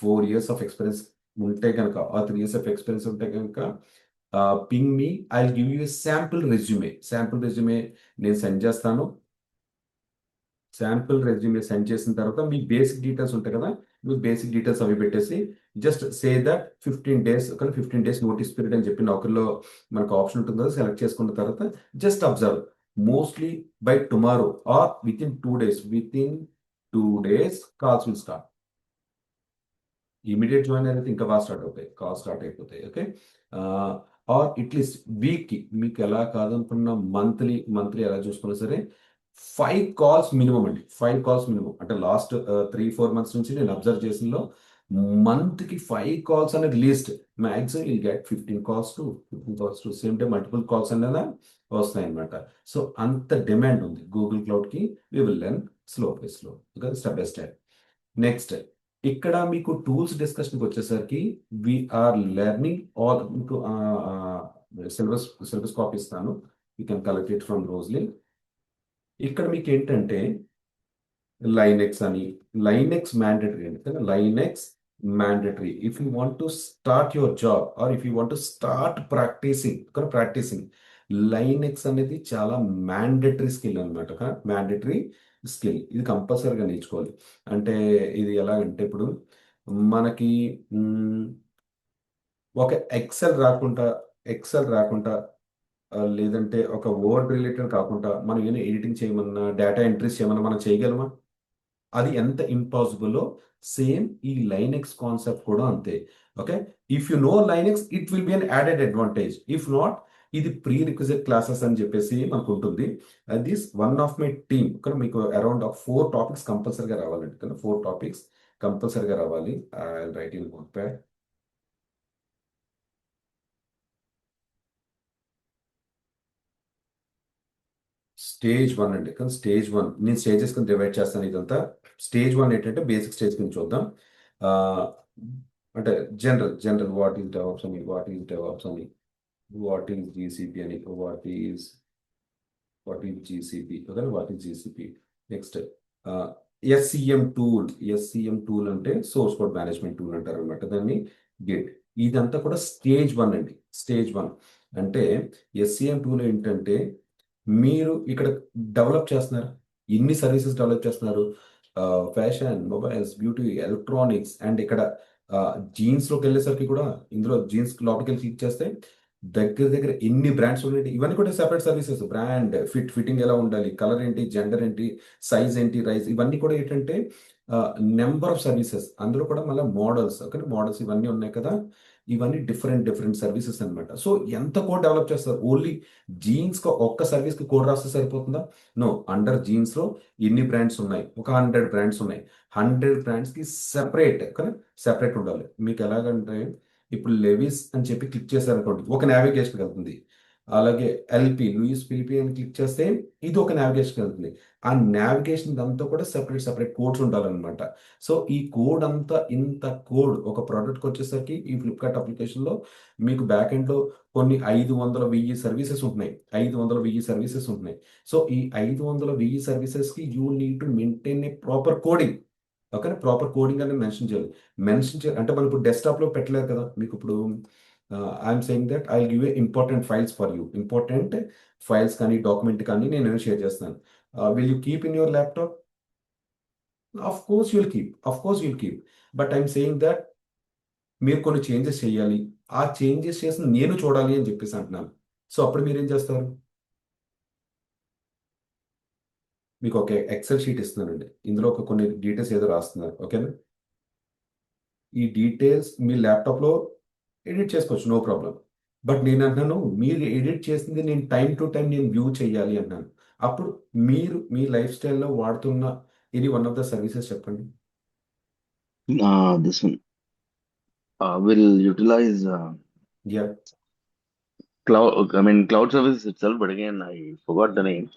4 years ఆఫ్ ఎక్స్పీరియన్స్ ఉంటే కనుక, ఆ 3 years ఆఫ్ ఎక్స్పీరియన్స్ ఉంటే కనుక, ping me, I give you sample resume. Sample resume నేను సెండ్ చేస్తాను. శాంపుల్ రెజ్యూమే సెండ్ చేసిన తర్వాత మీ బేసిక్ డీటెయిల్స్ ఉంటాయి కదా, మీ బేసిక్ డీటెయిల్స్ అవి పెట్టేసి జస్ట్ సే దట్ 15 days, కానీ 15 days నోటీస్ పీరియడ్ అని చెప్పి నౌకర్లో మనకు ఆప్షన్ ఉంటుంది కదా, సెలెక్ట్ చేసుకున్న తర్వాత just observe. Mostly by tomorrow or with in 2 days calls will start. Immediate join అయితే ఇంకా బాగా స్టార్ట్ అవుతాయి, కాల్ స్టార్ట్ అయిపోతాయి, ఓకే. ఆర్ అట్లీస్ట్ వీక్కి మీకు ఎలా కాదనుకున్న మంత్లీ మంత్లీ ఎలా చూసుకున్నా సరే 5 calls మినిమం అండి. 5 calls మినిమం అంటే లాస్ట్ 3-4 months నుంచి నేను అబ్జర్వ్ చేసినలో మంత్కి 5 calls అనేది least. Maximum will get 15 calls to same day multiple calls అనేది వస్తాయి అనమాట. సో అంత డిమాండ్ ఉంది గూగుల్ క్లౌడ్కి. We will learn slow by slow, step by step. Next, ఇక్కడ మీకు టూల్స్ డిస్కషన్కి వచ్చేసరికి వీఆర్ లెర్నింగ్ ఆల్. మీకు సిలబస్ సిలబస్ కాపీ ఇస్తాను, you can collect it from రోజ్లీ. ఇక్కడ మీకు ఏంటంటే లైనెక్స్ అని, లైనెక్స్ మ్యాండేటరీ అండి, కదా, Linux mandatory if you want to start your job or if you want to start practising Linux అనేది చాలా మ్యాండేటరీ స్కిల్ అనమాట. మ్యాండేటరీ స్కిల్, ఇది కంపల్సరీగా నేర్చుకోవాలి. అంటే ఇది ఎలాగంటే ఇప్పుడు మనకి ఒక ఎక్సెల్ రాకుండా లేదంటే ఒక వర్డ్ రిలేటెడ్ కాకుండా మనం ఏమైనా ఎడిటింగ్ చేయమన్నా, డేటా ఎంట్రీస్ చేయమన్నా మనం చేయగలమా? అది ఎంత ఇంపాసిబుల్లో సేమ్ ఈ లైనెక్స్ కాన్సెప్ట్ కూడా అంతే, okay. If you know Linux it will be an added advantage. If not, ఇది ప్రీ రిక్విజిట్ క్లాసెస్ అని చెప్పేసి మనకు ఉంటుంది. This one of my team, కానీ మీకు అరౌండ్ 4 topics కంపల్సరీగా రావాలండి, కదా, 4 topics కంపల్సరీగా రావాలి. Right in note pad. Stage 1 అండి, కానీ స్టేజ్ 1 నేను స్టేజెస్ కింద డివైడ్ చేస్తాను ఇదంతా. స్టేజ్ 1 ఏంటంటే బేసిక్ స్టేజ్ కింద చూద్దాం. ఆ, అంటే జనరల్ వాట్ ఈస్ డెవాప్స్ అని, వాట్ ఈస్ జీసీపీ అని, what is GCP. Next, SCM tool అంటే సోర్స్ కోడ్ మేనేజ్మెంట్ టూల్ అంటారు అనమాట దాన్ని, గిట్. ఇదంతా కూడా స్టేజ్ 1 అండి. స్టేజ్ 1 అంటే ఎస్సిఎం టూల్ ఏంటంటే మీరు ఇక్కడ డెవలప్ చేస్తున్నారు, ఎన్ని సర్వీసెస్ డెవలప్ చేస్తున్నారు, fashion, mobiles, beauty, electronics, and ఇక్కడ జీన్స్లోకి వెళ్ళేసరికి కూడా, ఇందులో జీన్స్ లోపలికి వెళ్ళి క్లిక్ చేస్తే దగ్గర దగ్గర ఎన్ని బ్రాండ్స్ ఉన్నాయి, ఇవన్నీ కూడా సెపరేట్ సర్వీసెస్. బ్రాండ్ ఫిట్టింగ్ ఎలా ఉండాలి, కలర్ ఏంటి, జెండర్ ఏంటి, సైజ్ ఏంటి, రైజ్, ఇవన్నీ కూడా ఏంటంటే నెంబర్ ఆఫ్ సర్వీసెస్. అందులో కూడా మళ్ళీ మోడల్స్, ఓకే, మోడల్స్ ఇవన్నీ ఉన్నాయి కదా, ఇవన్నీ డిఫరెంట్ డిఫరెంట్ సర్వీసెస్ అనమాట. సో ఎంత కోడ్ డెవలప్ చేస్తారు? ఓన్లీ జీన్స్ ఒక్క సర్వీస్ కి కోడ్ రాస్తే సరిపోతుందా? నో, అండర్ జీన్స్ లో ఎన్ని బ్రాండ్స్ ఉన్నాయి? ఒక 100 బ్రాండ్స్ ఉన్నాయి. 100 బ్రాండ్స్ కి సెపరేట్, కానీ సెపరేట్ ఉండాలి. మీకు ఎలాగంటే ఇప్పుడు లెవిస్ అని చెప్పి క్లిక్ చేశారనుకోండి, ఒక నావిగేషన్ వెళ్తుంది. అలాగే లూయిస్ ఫిలిపి అని క్లిక్ చేస్తే ఇది ఒక నావిగేషన్ వెళ్తుంది. ఆ నావిగేషన్ అంతా కూడా సెపరేట్ సెపరేట్ కోడ్స్ ఉండాలన్నమాట. సో ఈ కోడ్ అంతా, ఇంత కోడ్ ఒక ప్రోడక్ట్కి వచ్చేసరికి ఈ ఫ్లిప్కార్ట్ అప్లికేషన్లో మీకు బ్యాక్ ఎండ్లో కొన్ని 500-1000 సర్వీసెస్ ఉంటున్నాయి. 500-1000 సర్వీసెస్ ఉంటున్నాయి. సో ఈ 500-1000 సర్వీసెస్కి you need to maintain a proper coding, okay. Proper coding అనేది మెన్షన్ చేయాలి అంటే మనం ఇప్పుడు డెస్క్టాప్లో పెట్టలేదు కదా, మీకు ఇప్పుడు I'm saying that I give a important files for you. Important files కానీ డాక్యుమెంట్ కానీ నేను షేర్ చేస్తాను. Will you keep in your laptop? Of course you'll keep, of course you'll keep. But I'm saying that మీరు కొన్ని changes చేయాలి. ఆ changes చేసిన నేను చూడాలి అని చెప్పేసి అంటున్నాను. సో అప్పుడు మీరు ఏం చేస్తారు? మీకు ఒక ఎక్సెల్ షీట్ ఇస్తున్నానండి. ఇందులో ఒక కొన్ని డీటెయిల్స్ ఏదో రాస్తున్నారు, ఓకేనా? ఈ డీటెయిల్స్ మీ ల్యాప్టాప్లో ఎడిట్ చేసుకోవచ్చు, నో ప్రాబ్లం. బట్ నేను అంటున్నాను, మీరు ఎడిట్ చేసింది నేను టైం టు టైం నేను వ్యూ చేయాలి అన్నాను. అప్పుడు మీరు మీ లైఫ్ స్టైల్లో వాడుతున్న ఇది వన్ ఆఫ్ ద సర్వీసెస్ చెప్పండి. This one will utilize yeah. cloud. I mean, cloud services itself, but again, I forgot the name.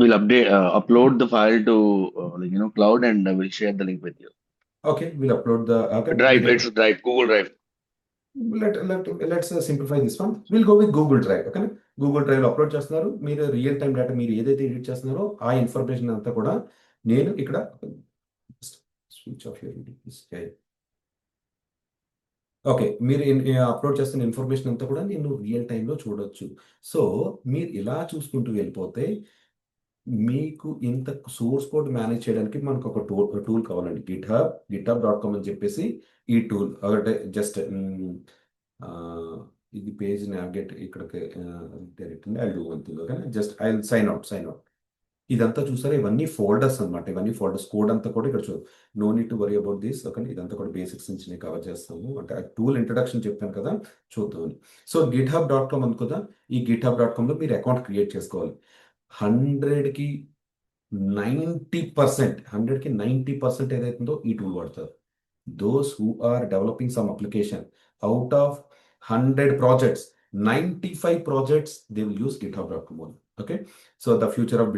Will update upload the file to cloud, and I will share the link with you. Okay, will upload the, okay, Drive, it's Drive, Google Drive. Let's simplify this one. Will go with Google drive, ఓకేనా? Google drive లో upload చేస్తున్నారు. మీరు real time data మీరు ఏదైతే edit చేస్తున్నారో ఆ information అంతా కూడా నేను ఇక్కడ స్విచ్ ఆఫ్ యూర్. ఓకే, మీరు అప్లోడ్ చేస్తున్న ఇన్ఫర్మేషన్ అంతా కూడా నేను రియల్ టైంలో చూడొచ్చు. సో మీరు ఇలా చూసుకుంటూ వెళ్ళిపోతే మీకు ఇంత సోర్స్ కోడ్ మేనేజ్ చేయడానికి మనకు ఒక టూల్ కావాలండి. గిట్హబ్.com అని చెప్పేసి ఈ టూల్ ఒకటే జస్ట్ ఇది పేజ్ నావిగేట్ ఇక్కడికి direct I do one thing, okay? Just I sign out. ఇదంతా చూసారా, ఇవన్నీ ఫోల్డర్స్ అన్నమాట. ఇవన్నీ ఫోల్డర్స్ కోడ్ అంతా కూడా ఇక్కడ చూడు. No need to worry about this, okay? ఇదంతా కూడా బేసిక్స్ నుంచి నేను కవర్ చేస్తాము. అంటే టూల్ ఇంట్రడక్షన్ చెప్పాను కదా, చూద్దామని. సో గిట్హబ్.com అనుకుందా. ఈ గిట్హబ్.comలో మీరు అకౌంట్ క్రియేట్ చేసుకోవాలి. 100కి 90%, 100కి 90% ఏదైతుందో ఈ టూల్ వాడతారు. Those who are developing some application, out of 100 projects, 95 projects they will use github.com only. Okay, so the future of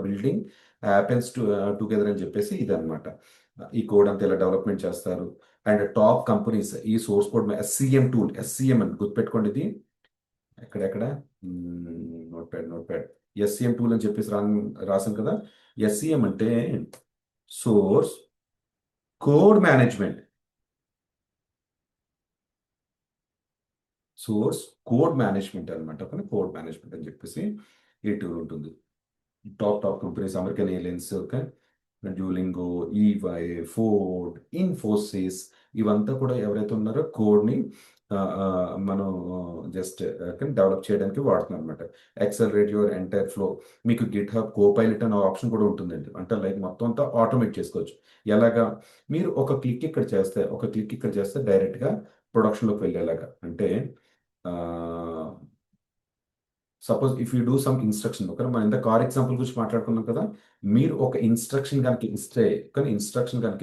building happens to together అని చెప్పేసి ఇదన్నమాట. ఈ కోడ్ అంతా ఇలా డెవలప్మెంట్ చేస్తారు. అండ్ టాప్ కంపెనీస్ ఈ source code SCM tool, SCM అని గుర్తుపెట్టుకోండి. ఇది ఎక్కడెక్కడ నోట్ ప్యాడ్ ఎస్సిఎం టూల్ అని చెప్పేసి రాసాం కదా. ఎస్సిఎం అంటే source code management. Source code management అనమాట. కోడ్ మేనేజ్మెంట్ అని చెప్పేసి ఈ టూల్ ఉంటుంది. Top companies American airlines, okay, Duolingo, EY, Ford, Infosys, ఇవంతా కూడా ఎవరైతే ఉన్నారో కోడ్ని మనం జస్ట్ డెవలప్ చేయడానికి వాడుతున్నాం అనమాట. Accelerate your entire flow. మీకు గిట్ హబ్ కోపైలట్ అనే ఆప్షన్ కూడా ఉంటుందండి. అంటే లైక్ మొత్తం అంతా ఆటోమేట్ చేసుకోవచ్చు. ఎలాగా? మీరు ఒక క్లిక్ ఇక్కడ చేస్తే డైరెక్ట్గా ప్రొడక్షన్లోకి వెళ్ళేలాగా. అంటే suppose if you do some instruction, okay, మనం ఇంత కార్ ఎగ్జాంపుల్ గురించి మాట్లాడుకున్నాం కదా. మీరు ఒక ఇన్స్ట్రక్షన్ కనుక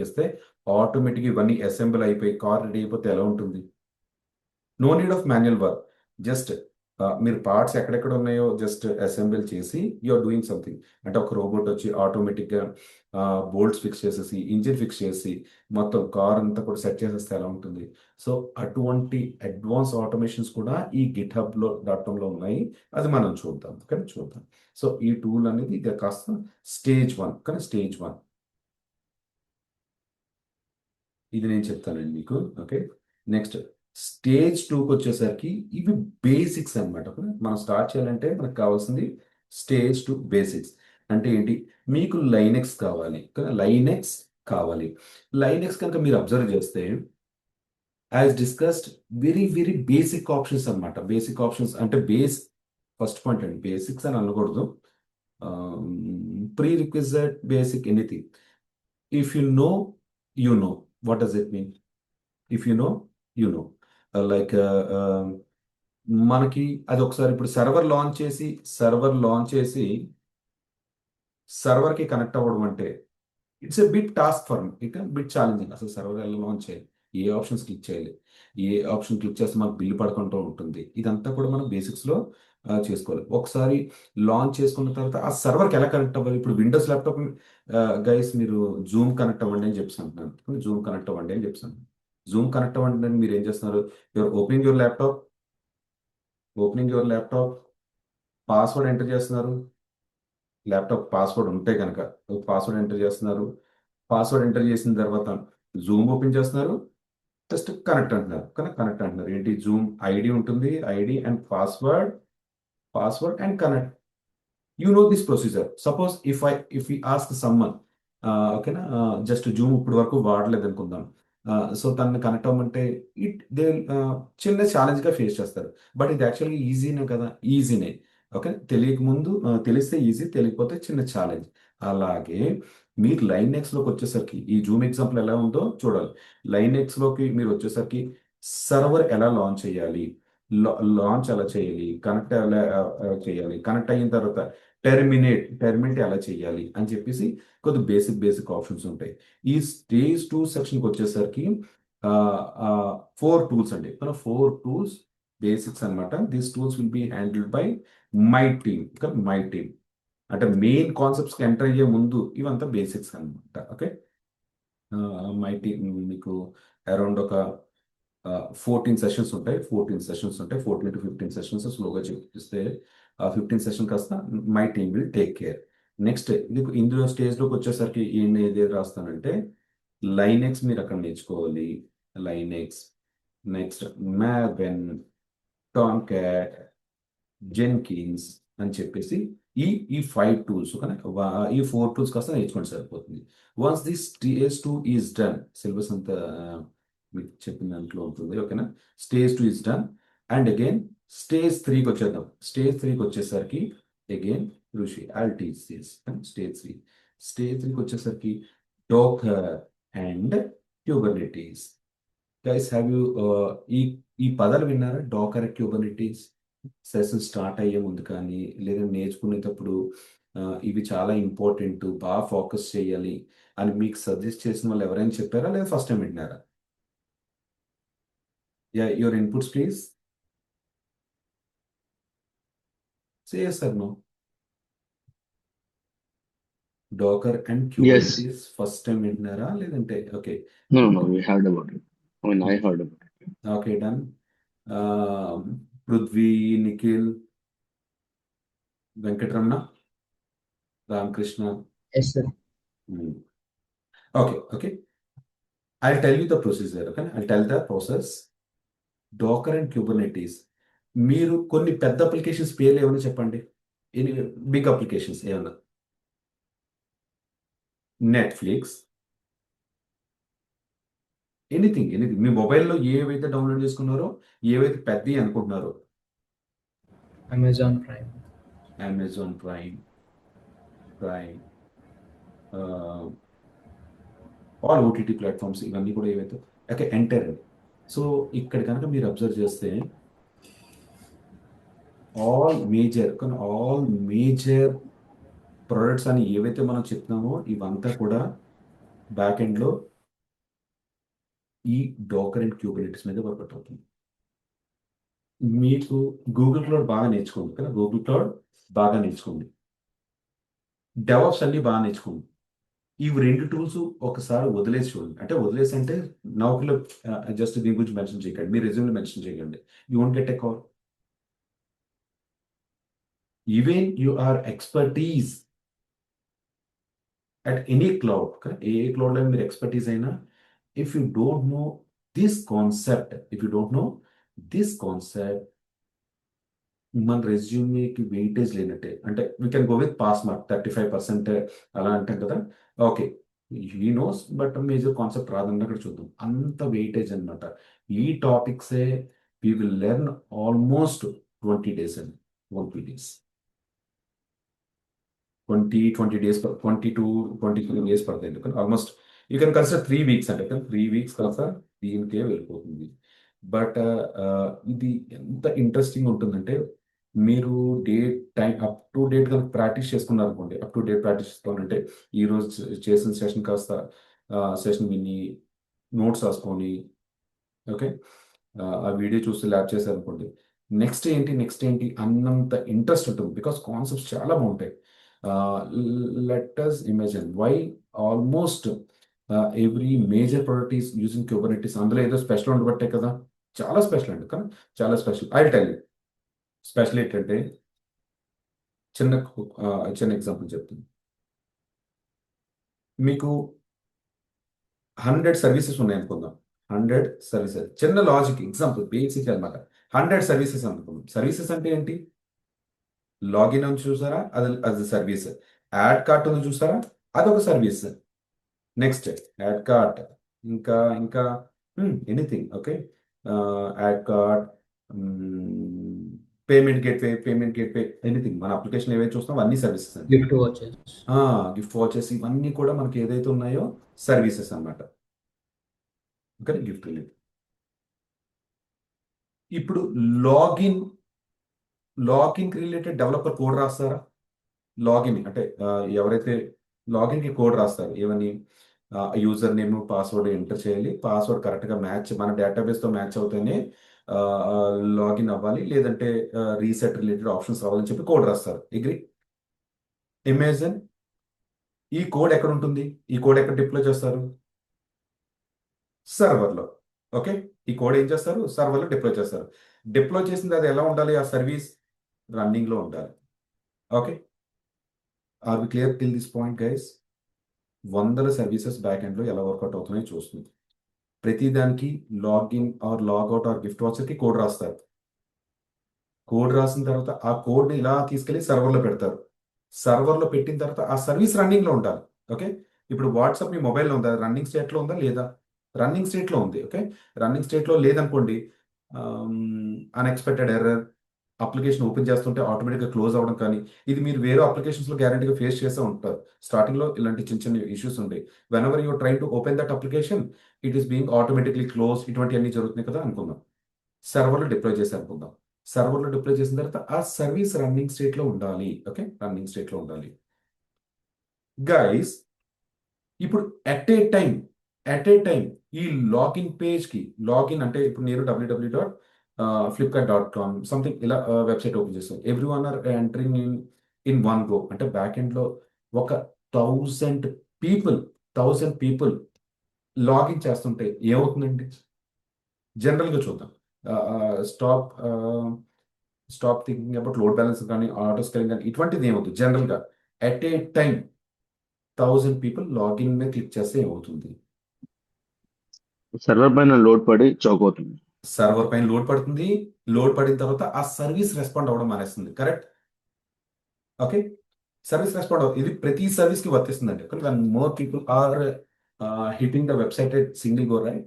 ఇస్తే ఆటోమేటిక్గా ఇవన్నీ అసెంబుల్ అయిపోయి కార్ రెడీ అయిపోతే ఎలా ఉంటుంది? No need of manual work. Just మీరు పార్ట్స్ ఎక్కడెక్కడ ఉన్నాయో జస్ట్ అసెంబుల్ చేసి యూఆర్ డూయింగ్ సంథింగ్. అంటే ఒక రోబోట్ వచ్చి ఆటోమేటిక్గా బోల్ట్స్ ఫిక్స్ చేసేసి, ఇంజిన్ ఫిక్స్ చేసి, మొత్తం కార్ అంతా కూడా సెట్ చేసేస్తే ఎలా ఉంటుంది? సో అటువంటి అడ్వాన్స్ ఆటోమేషన్స్ కూడా ఈ గిట్హబ్లో ఉన్నాయి. అది మనం చూద్దాం, కానీ చూద్దాం. సో ఈ టూల్ అనేది ఇది కాస్త స్టేజ్ 1, కానీ స్టేజ్ 1 ఇది నేను చెప్తానండి మీకు, ఓకే? నెక్స్ట్ స్టేజ్ 2కి వచ్చేసరికి ఇవి బేసిక్స్ అనమాట. మనం స్టార్ట్ చేయాలంటే మనకు కావాల్సింది స్టేజ్ 2 బేసిక్స్. అంటే ఏంటి? మీకు లైనెక్స్ కావాలి, లైనెక్స్ కనుక మీరు అబ్జర్వ్ చేస్తే as discussed very very basic options అనమాట. బేసిక్ ఆప్షన్స్ అంటే ఫస్ట్ పాయింట్ అండి, బేసిక్స్ అని అనకూడదు. Pre requisite, basic, anything. If you know, you know. What does it mean? If you know, you know. Like మనకి అది ఒకసారి ఇప్పుడు సర్వర్ లాంచ్ చేసి సర్వర్కి కనెక్ట్ అవ్వడం అంటే it's a big task for me. It big challenging. అసలు server ఎలా launch చేయాలి, ఏ ఆప్షన్స్ క్లిక్ చేయాలి, ఏ ఆప్షన్ క్లిక్ చేస్తే మనకు బిల్లు పడుకుంటూ ఉంటుంది. ఇదంతా కూడా మనం బేసిక్స్లో చేసుకోవాలి. ఒకసారి లాంచ్ చేసుకున్న తర్వాత ఆ సర్వర్కి ఎలా కనెక్ట్ అవ్వాలి? ఇప్పుడు విండోస్ ల్యాప్టాప్ గైస్ మీరు జూమ్ కనెక్ట్ అవ్వండి అని చెప్తున్నాను. జూమ్ కనెక్ట్ అవ్వండి అని మీరు ఏం చేస్తున్నారు? Your opening your laptop, password enter చేస్తున్నారు. ల్యాప్టాప్ పాస్వర్డ్ ఉంటే కనుక పాస్వర్డ్ ఎంటర్ చేస్తున్నారు. పాస్వర్డ్ ఎంటర్ చేసిన తర్వాత జూమ్ ఓపెన్ చేస్తున్నారు. జస్ట్ కనెక్ట్ అంటున్నారు కానీ కనెక్ట్ అంటున్నారు ఏంటి జూమ్ ఐడి ఉంటుంది ID and password and connect. You know this procedure. Suppose if you ask someone, ఓకేనా, జస్ట్ జూమ్ ఇప్పుడు వరకు వాడలేదు అనుకుందాం. సో తనని కనెక్ట్ అవ్వమంటే దే చిన్న ఛాలెంజ్ గా ఫేస్ చేస్తారు. బట్ ఇది యాక్చువల్గా ఈజీనే కదా, ఈజీనే. ఓకే, తెలియక ముందు తెలిస్తే ఈజీ, తెలియకపోతే చిన్న ఛాలెంజ్. అలాగే మీరు లైన్ ఎక్స్ లోకి వచ్చేసరికి ఈ జూమ్ ఎగ్జాంపుల్ ఎలా ఉందో చూడాలి. లైన్ ఎక్స్ లోకి మీరు వచ్చేసరికి సర్వర్ ఎలా లాంచ్ చేయాలి, లాంచ్ ఎలా చేయాలి, కనెక్ట్ ఎలా చేయాలి, కనెక్ట్ అయిన తర్వాత టెర్మినేట్ ఎలా చేయాలి అని చెప్పేసి కొద్ది బేసిక్ ఆప్షన్స్ ఉంటాయి. ఈ స్టేజ్ 2 సెక్షన్కి వచ్చేసరికి 4 టూల్స్ అండి. మన 4 టూల్స్ బేసిక్స్ అన్నమాట. These tools will be handled by my team. అంటే మెయిన్ కాన్సెప్ట్స్కి ఎంటర్ అయ్యే ముందు ఇవంతా బేసిక్స్ అన్నమాట. ఓకే, మై టీమ్ మీకు అరౌండ్ ఒక 14 సెషన్స్ ఉంటాయి. 14 టు 15 సెషన్స్ స్లోగా చూపిస్తే ఆ 15 సెషన్ కాస్త my team will take care. Next మీకు ఇందులో స్టేజ్లోకి వచ్చేసరికి ఏది రాస్తానంటే లైనెక్స్ మీరు అక్కడ నేర్చుకోవాలి. Linux, next maven, Tomcat, Jenkins అని చెప్పేసి ఈ ఈ 5 టూల్స్ కానీ ఈ 4 టూల్స్ కాస్త నేర్చుకోండి సరిపోతుంది. Once this stage 2 is done, syllabus అంతా మీకు చెప్పిన దాంట్లో ఉంటుంది. ఓకేనా, stage 2 is done. And again stage 3కి వచ్చేద్దాం. స్టేజ్ 3కి వచ్చేసరికి అగైన్ ఋషి ఐల్ టీచ్ దిస్. స్టేజ్ 3కి వచ్చేసరికి డోకర్ and Kubernetes. Guys have you ఈ ఈ పదాలు విన్నారా? డోకర్, క్యూబర్నెటీస్. సెషన్ స్టార్ట్ అయ్యే ముందు కానీ లేదా నేర్చుకునేటప్పుడు ఇవి చాలా ఇంపార్టెంట్, బాగా ఫోకస్ చేయాలి అని మీకు సజెస్ట్ చేసిన వాళ్ళు ఎవరైనా చెప్పారా లేదా ఫస్ట్ టైం వింటున్నారా? Yeah, your inputs please. Say yes or no. డోకర్ and Yes. Kubernetes first time వింటున్నారా లేదంటే okay? No, no, we heard about it. I mean, I heard about it. Okay, done. Prithvi, Nikhil, Venkataramana, Ramakrishna. Yes, sir. Okay. I'll tell you the procedure. Okay, I'll tell the process. డోకర్ and Kubernetes. మీరు కొన్ని పెద్ద applications పేర్లు ఏమైనా చెప్పండి. Any big applications ఏమన్నా? Netflix, anything మీ మొబైల్లో ఏవైతే download చేసుకున్నారో, ఏవైతే పెద్దవి అనుకుంటున్నారో. Amazon Prime. Amazon prime, all OTT platforms ఇవన్నీ కూడా ఏవైతే ఓకే ఎంటర్. సో ఇక్కడ కనుక మీరు అబ్జర్వ్ చేస్తే ఆల్ మేజర్ ప్రొడక్ట్స్ అని ఏవైతే మనం చెప్తున్నామో ఇవంతా కూడా బ్యాక్ ఎండ్లో ఈ డోకర్ అండ్ క్యూబర్నెటీస్ మీద వర్కౌట్ అవుతుంది. మీకు గూగుల్ క్లౌడ్ బాగా నేర్చుకోండి కదా, గూగుల్ క్లౌడ్ బాగా నేర్చుకోండి. డెవాప్స్ అన్ని బాగా నేర్చుకోండి. ఇవి 2 టూల్స్ ఒకసారి వదిలేసి చూడండి. అంటే వదిలేసి అంటే నౌకలో జస్ట్ దీని గురించి మెన్షన్ చేయకండి, మీ రెజ్యూమ్లో మెన్షన్ చేయకండి. You won't get a call. Even you are expertise at any cloud, ఏ క్లౌడ్లో మీరు ఎక్స్పర్టీస్ అయినా, if you don't know this concept మన రెజ్యూమేకి వెయిటేజ్ లేనట్టే. అంటే we can go with pass mark 35% అలా అంటాం కదా. Okay, he knows but major concept రాదని అక్కడ చూద్దాం. అంత వెయిటేజ్ అనమాట. ఈ టాపిక్సే we will learn almost 20 days అండి. 20 days, 20 days, 22-23 days పడతాయి. Almost you can consider 3 weeks అంటే 3 weeks కాస్త దీనికే వెళ్ళిపోతుంది. బట్ ఇది ఎంత ఇంట్రెస్టింగ్ ఉంటుందంటే మీరు అప్ టు డేట్ కనుక ప్రాక్టీస్ చేసుకున్నారు అనుకోండి. అప్ టు డేట్ ప్రాక్టీస్ చేసుకోవాలంటే ఈరోజు చేసిన సెషన్ కాస్త సెషన్ విని నోట్స్ రాసుకొని, ఓకే, ఆ వీడియో చూసి ల్యాబ్ చేశారు అనుకోండి. నెక్స్ట్ ఏంటి అన్నంత ఇంట్రెస్ట్ ఉంటుంది. బికాస్ కాన్సెప్ట్స్ చాలా బాగుంటాయి. Let us imagine why almost every major product is using Kubernetes. అందులో ఏదో స్పెషల్ ఉండబట్టే కదా, చాలా స్పెషల్ అండి. కానీ చాలా special. I tell you special ఏంటంటే చిన్న ఎగ్జాంపుల్ చెప్తుంది. మీకు 100 సర్వీసెస్ ఉన్నాయి అనుకుందాం. 100 సర్వీసెస్. చిన్న లాజిక్ ఎగ్జాంపుల్ బేసిక్ అనమాట. 100 సర్వీసెస్ అనుకుందాం. సర్వీసెస్ అంటే ఏంటి? లాగిన్ అని చూసారా, అది సర్వీస్. యాడ్ కార్ట్ ఉంది చూసారా, అదొక సర్వీస్. నెక్స్ట్ యాడ్ కార్ట్, ఇంకా ఇంకా anything. Okay, add cart, payment gateway anything. మన అప్లికేషన్ ఏవైతే చూస్తాం అన్ని సర్వీసెస్ అండి. Gift watches. గిఫ్ట్ వాచెస్ ఇవన్నీ కూడా మనకి ఏదైతే ఉన్నాయో సర్వీసెస్ అన్నమాట. Okay, gift related. ఇప్పుడు login login related developer code రాస్తారా? లాగిన్ అంటే ఎవరైతే లాగిన్కి కోడ్ రాస్తారు, ఏమని? యూజర్ నేమ్ పాస్వర్డ్ ఎంటర్ చేయాలి, పాస్వర్డ్ కరెక్ట్గా మ్యాచ్ మన డేటాబేస్తో మ్యాచ్ అవుతేనే లాగిన్ అవ్వాలి, లేదంటే రీసెట్ రిలేటెడ్ ఆప్షన్స్ రావాలని చెప్పి కోడ్ రాస్తారు. అగ్రి? ఇమేజిన్ ఈ కోడ్ ఎక్కడ ఉంటుంది? ఈ కోడ్ ఎక్కడ డిప్లాయ్ చేస్తారు? సర్వర్లో. ఓకే, ఈ కోడ్ ఏం చేస్తారు? సర్వర్లో డిప్లాయ్ చేస్తారు. డిప్లాయ్ చేసింది అది ఎలా ఉండాలి? ఆ సర్వీస్ రన్నింగ్లో ఉండాలి. Okay, are we clear till this point guys? వందల సర్వీసెస్ బ్యాక్ ఎండ్లో ఎలా వర్కౌట్ అవుతున్నాయో చూస్తుంది. ప్రతిదానికి login or logout or gift వాచర్కి కోడ్ రాస్తారు. కోడ్ రాసిన తర్వాత ఆ కోడ్ని ఇలా తీసుకెళ్ళి సర్వర్లో పెడతారు. సర్వర్లో పెట్టిన తర్వాత ఆ సర్వీస్ రన్నింగ్లో ఉండాలి. ఓకే, ఇప్పుడు వాట్సాప్ మీ మొబైల్లో ఉందా? రన్నింగ్ స్టేట్లో ఉందా లేదా? రన్నింగ్ స్టేట్లో ఉంది. ఓకే, రన్నింగ్ స్టేట్లో లేదనుకోండి, అన్ఎక్స్పెక్టెడ్ ఎర్రర్, అప్లికేషన్ ఓపెన్ చేస్తుంటే ఆటోమేటిక్గా క్లోజ్ అవ్వడం, కానీ ఇది మీరు వేరే అప్లికేషన్స్లో గ్యారంటీగా ఫేస్ చేస్తూ ఉంటారు. స్టార్టింగ్లో ఇలాంటి చిన్న చిన్న ఇష్యూస్ ఉంటాయి. Whenever you're try to open that application, it is being automatically close, ఇటువంటివన్నీ జరుగుతున్నాయి కదా అనుకుందాం. సర్వర్లో డిప్లాయ్ చేసి అనుకుందాం. సర్వర్లో డిప్లాయ్ చేసిన తర్వాత ఆ సర్వీస్ రన్నింగ్ స్టేట్లో ఉండాలి. ఓకే, రన్నింగ్ స్టేట్లో ఉండాలి గైస్. ఇప్పుడు ఎట్ ఏ టైం ఈ లాగిన్ పేజ్కి, లాగిన్ అంటే ఇప్పుడు నేను www.flipkart.com సంథింగ్ ఇలా వెబ్సైట్ ఓపెన్ చేస్తాను. Every one or entering in one go అంటే బ్యాక్ ఎండ్లో ఒక 1000 పీపుల్ లాగిన్ చేస్తుంటే ఏమవుతుందండి? జనరల్గా చూద్దాం. Stop stop thinking about load balance కానీ ఆటో స్కేలింగ్ కానీ ఇటువంటిది ఏమవుతుంది? జనరల్గా at a time 1000 people login మీద క్లిక్ చేస్తే ఏమవుతుంది? సర్వర్ పైన లోడ్ పడి చౌక్ అవుతుంది. సర్వర్ పైన లోడ్ పడుతుంది. లోడ్ పడిన తర్వాత ఆ సర్వీస్ రెస్పాండ్ అవ్వడం మానేస్తుంది. కరెక్ట్? ఓకే, సర్వీస్ రెస్పాండ్ ఇది ప్రతి సర్వీస్కి వర్తిస్తుందండి. కానీ one more people are hitting the website at single go right,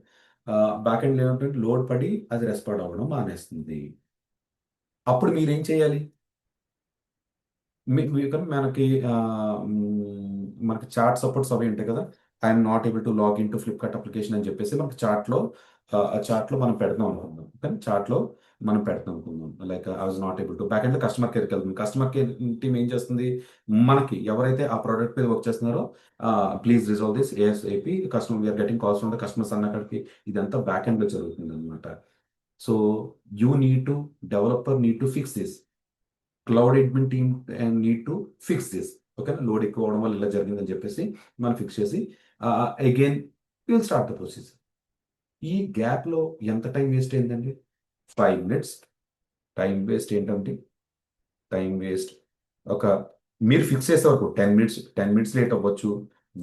back end ఏమంటే లోడ్ పడి అది రెస్పాండ్ అవ్వడం మానేస్తుంది. అప్పుడు మీరేం చేయాలి? కానీ మనకి చాట్ సపోర్ట్స్ అవి ఉంటాయి కదా. I'm not able to log in to Flipkart application అని చెప్పేసి మనకి చాట్లో మనం పెడతాం అనుకుందాం. కానీ చాట్లో మనం పెడతాం అనుకుందాం, like I was not able to. Back end customer కేర్కి వెళ్తుంది. కస్టమర్ కేర్ టీమ్ ఏం చేస్తుంది? మనకి ఎవరైతే ఆ ప్రోడక్ట్ మీద వర్క్ చేస్తున్నారో, please resolve this ASAP, customer we're getting calls from the customers అన్నక్కడికి ఇదంతా బ్యాక్ ఎండ్లో జరుగుతుంది అనమాట. So you need to developer need to fix this, cloud admin team need to fix this. ఓకేనా, లోడ్ ఎక్కువ అవడం వల్ల ఇలా జరిగిందని చెప్పేసి మనం ఫిక్స్ చేసి again will start the procedure. ఈ గ్యాప్లో ఎంత టైం వేస్ట్ అయిందండి? 5 minutes. టైం వేస్ట్ ఏంటంటే, టైం వేస్ట్ ఒక మీరు ఫిక్స్ చేసే వరకు 10 minutes లేట్ అవ్వచ్చు,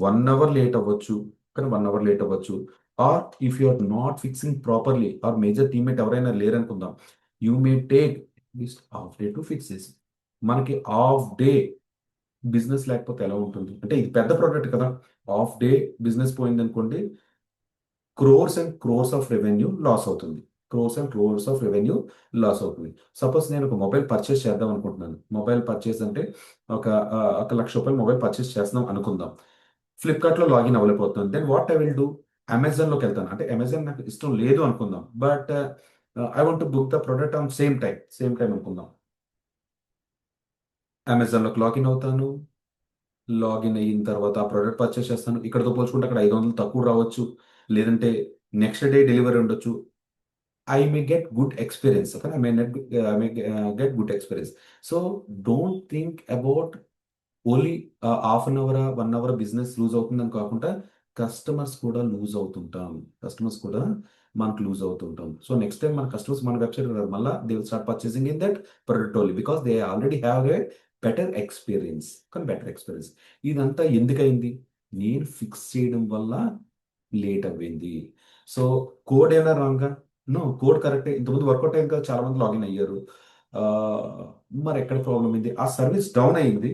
1 hour లేట్ అవ్వచ్చు, కానీ 1 hour లేట్ అవ్వచ్చు. Or if you are not fixing properly, our major teammate ఎవరైనా లేరనుకుందాం, you may take at least half day to fix this. మనకి హాఫ్ డే బిజినెస్ లేకపోతే ఎలా ఉంటుంది? అంటే ఇది పెద్ద ప్రోడక్ట్ కదా. హాఫ్ డే బిజినెస్ పోయింది అనుకోండి, crores and crores of revenue loss అవుతుంది. సపోజ్ నేను ఒక మొబైల్ పర్చేస్ చేద్దాం అనుకుంటున్నాను. మొబైల్ పర్చేస్ అంటే ఒక 1,00,000 రూపాయలు మొబైల్ పర్చేస్ చేస్తున్నాం అనుకుందాం. ఫ్లిప్కార్ట్లో లాగిన్ అవ్వలేకపోతున్నాను. Then what I will do? అమెజాన్లోకి వెళ్తాను. అంటే అమెజాన్ నాకు ఇష్టం లేదు అనుకుందాం, but I want to book the product on same time అనుకుందాం. అమెజాన్లోకి లాగిన్ అవుతాను. లాగిన్ అయిన తర్వాత ఆ ప్రోడక్ట్ పర్చేస్ చేస్తాను. ఇక్కడతో పోల్చుకుంటే అక్కడ 500 తక్కువ రావచ్చు, లేదంటే నెక్స్ట్ డే డెలివరీ ఉండొచ్చు. I may get good experience. Okay, I may get good experience. So don't think about only half an hour 1 hour business lose అవుతుందని కాకుండా కస్టమర్స్ కూడా లూజ్ అవుతుంటాం. మనకు లూజ్ అవుతుంటాం. సో నెక్స్ట్ టైం మన customers మన website మళ్ళీ they will start purchasing in that product only because they already have a better experience. ఇదంతా ఎందుకయింది? నేను ఫిక్స్ చేయడం వల్ల లేట్ అయింది. సో కోడ్ ఏమైనా రాంగా? నో, కోడ్ కరెక్టే. ఇంతకుముందు వర్కౌట్ అయ్యాక చాలా మంది లాగిన్ అయ్యారు. ఆ, మరి ఎక్కడ ప్రాబ్లం అయింది? ఆ సర్వీస్ డౌన్ అయింది.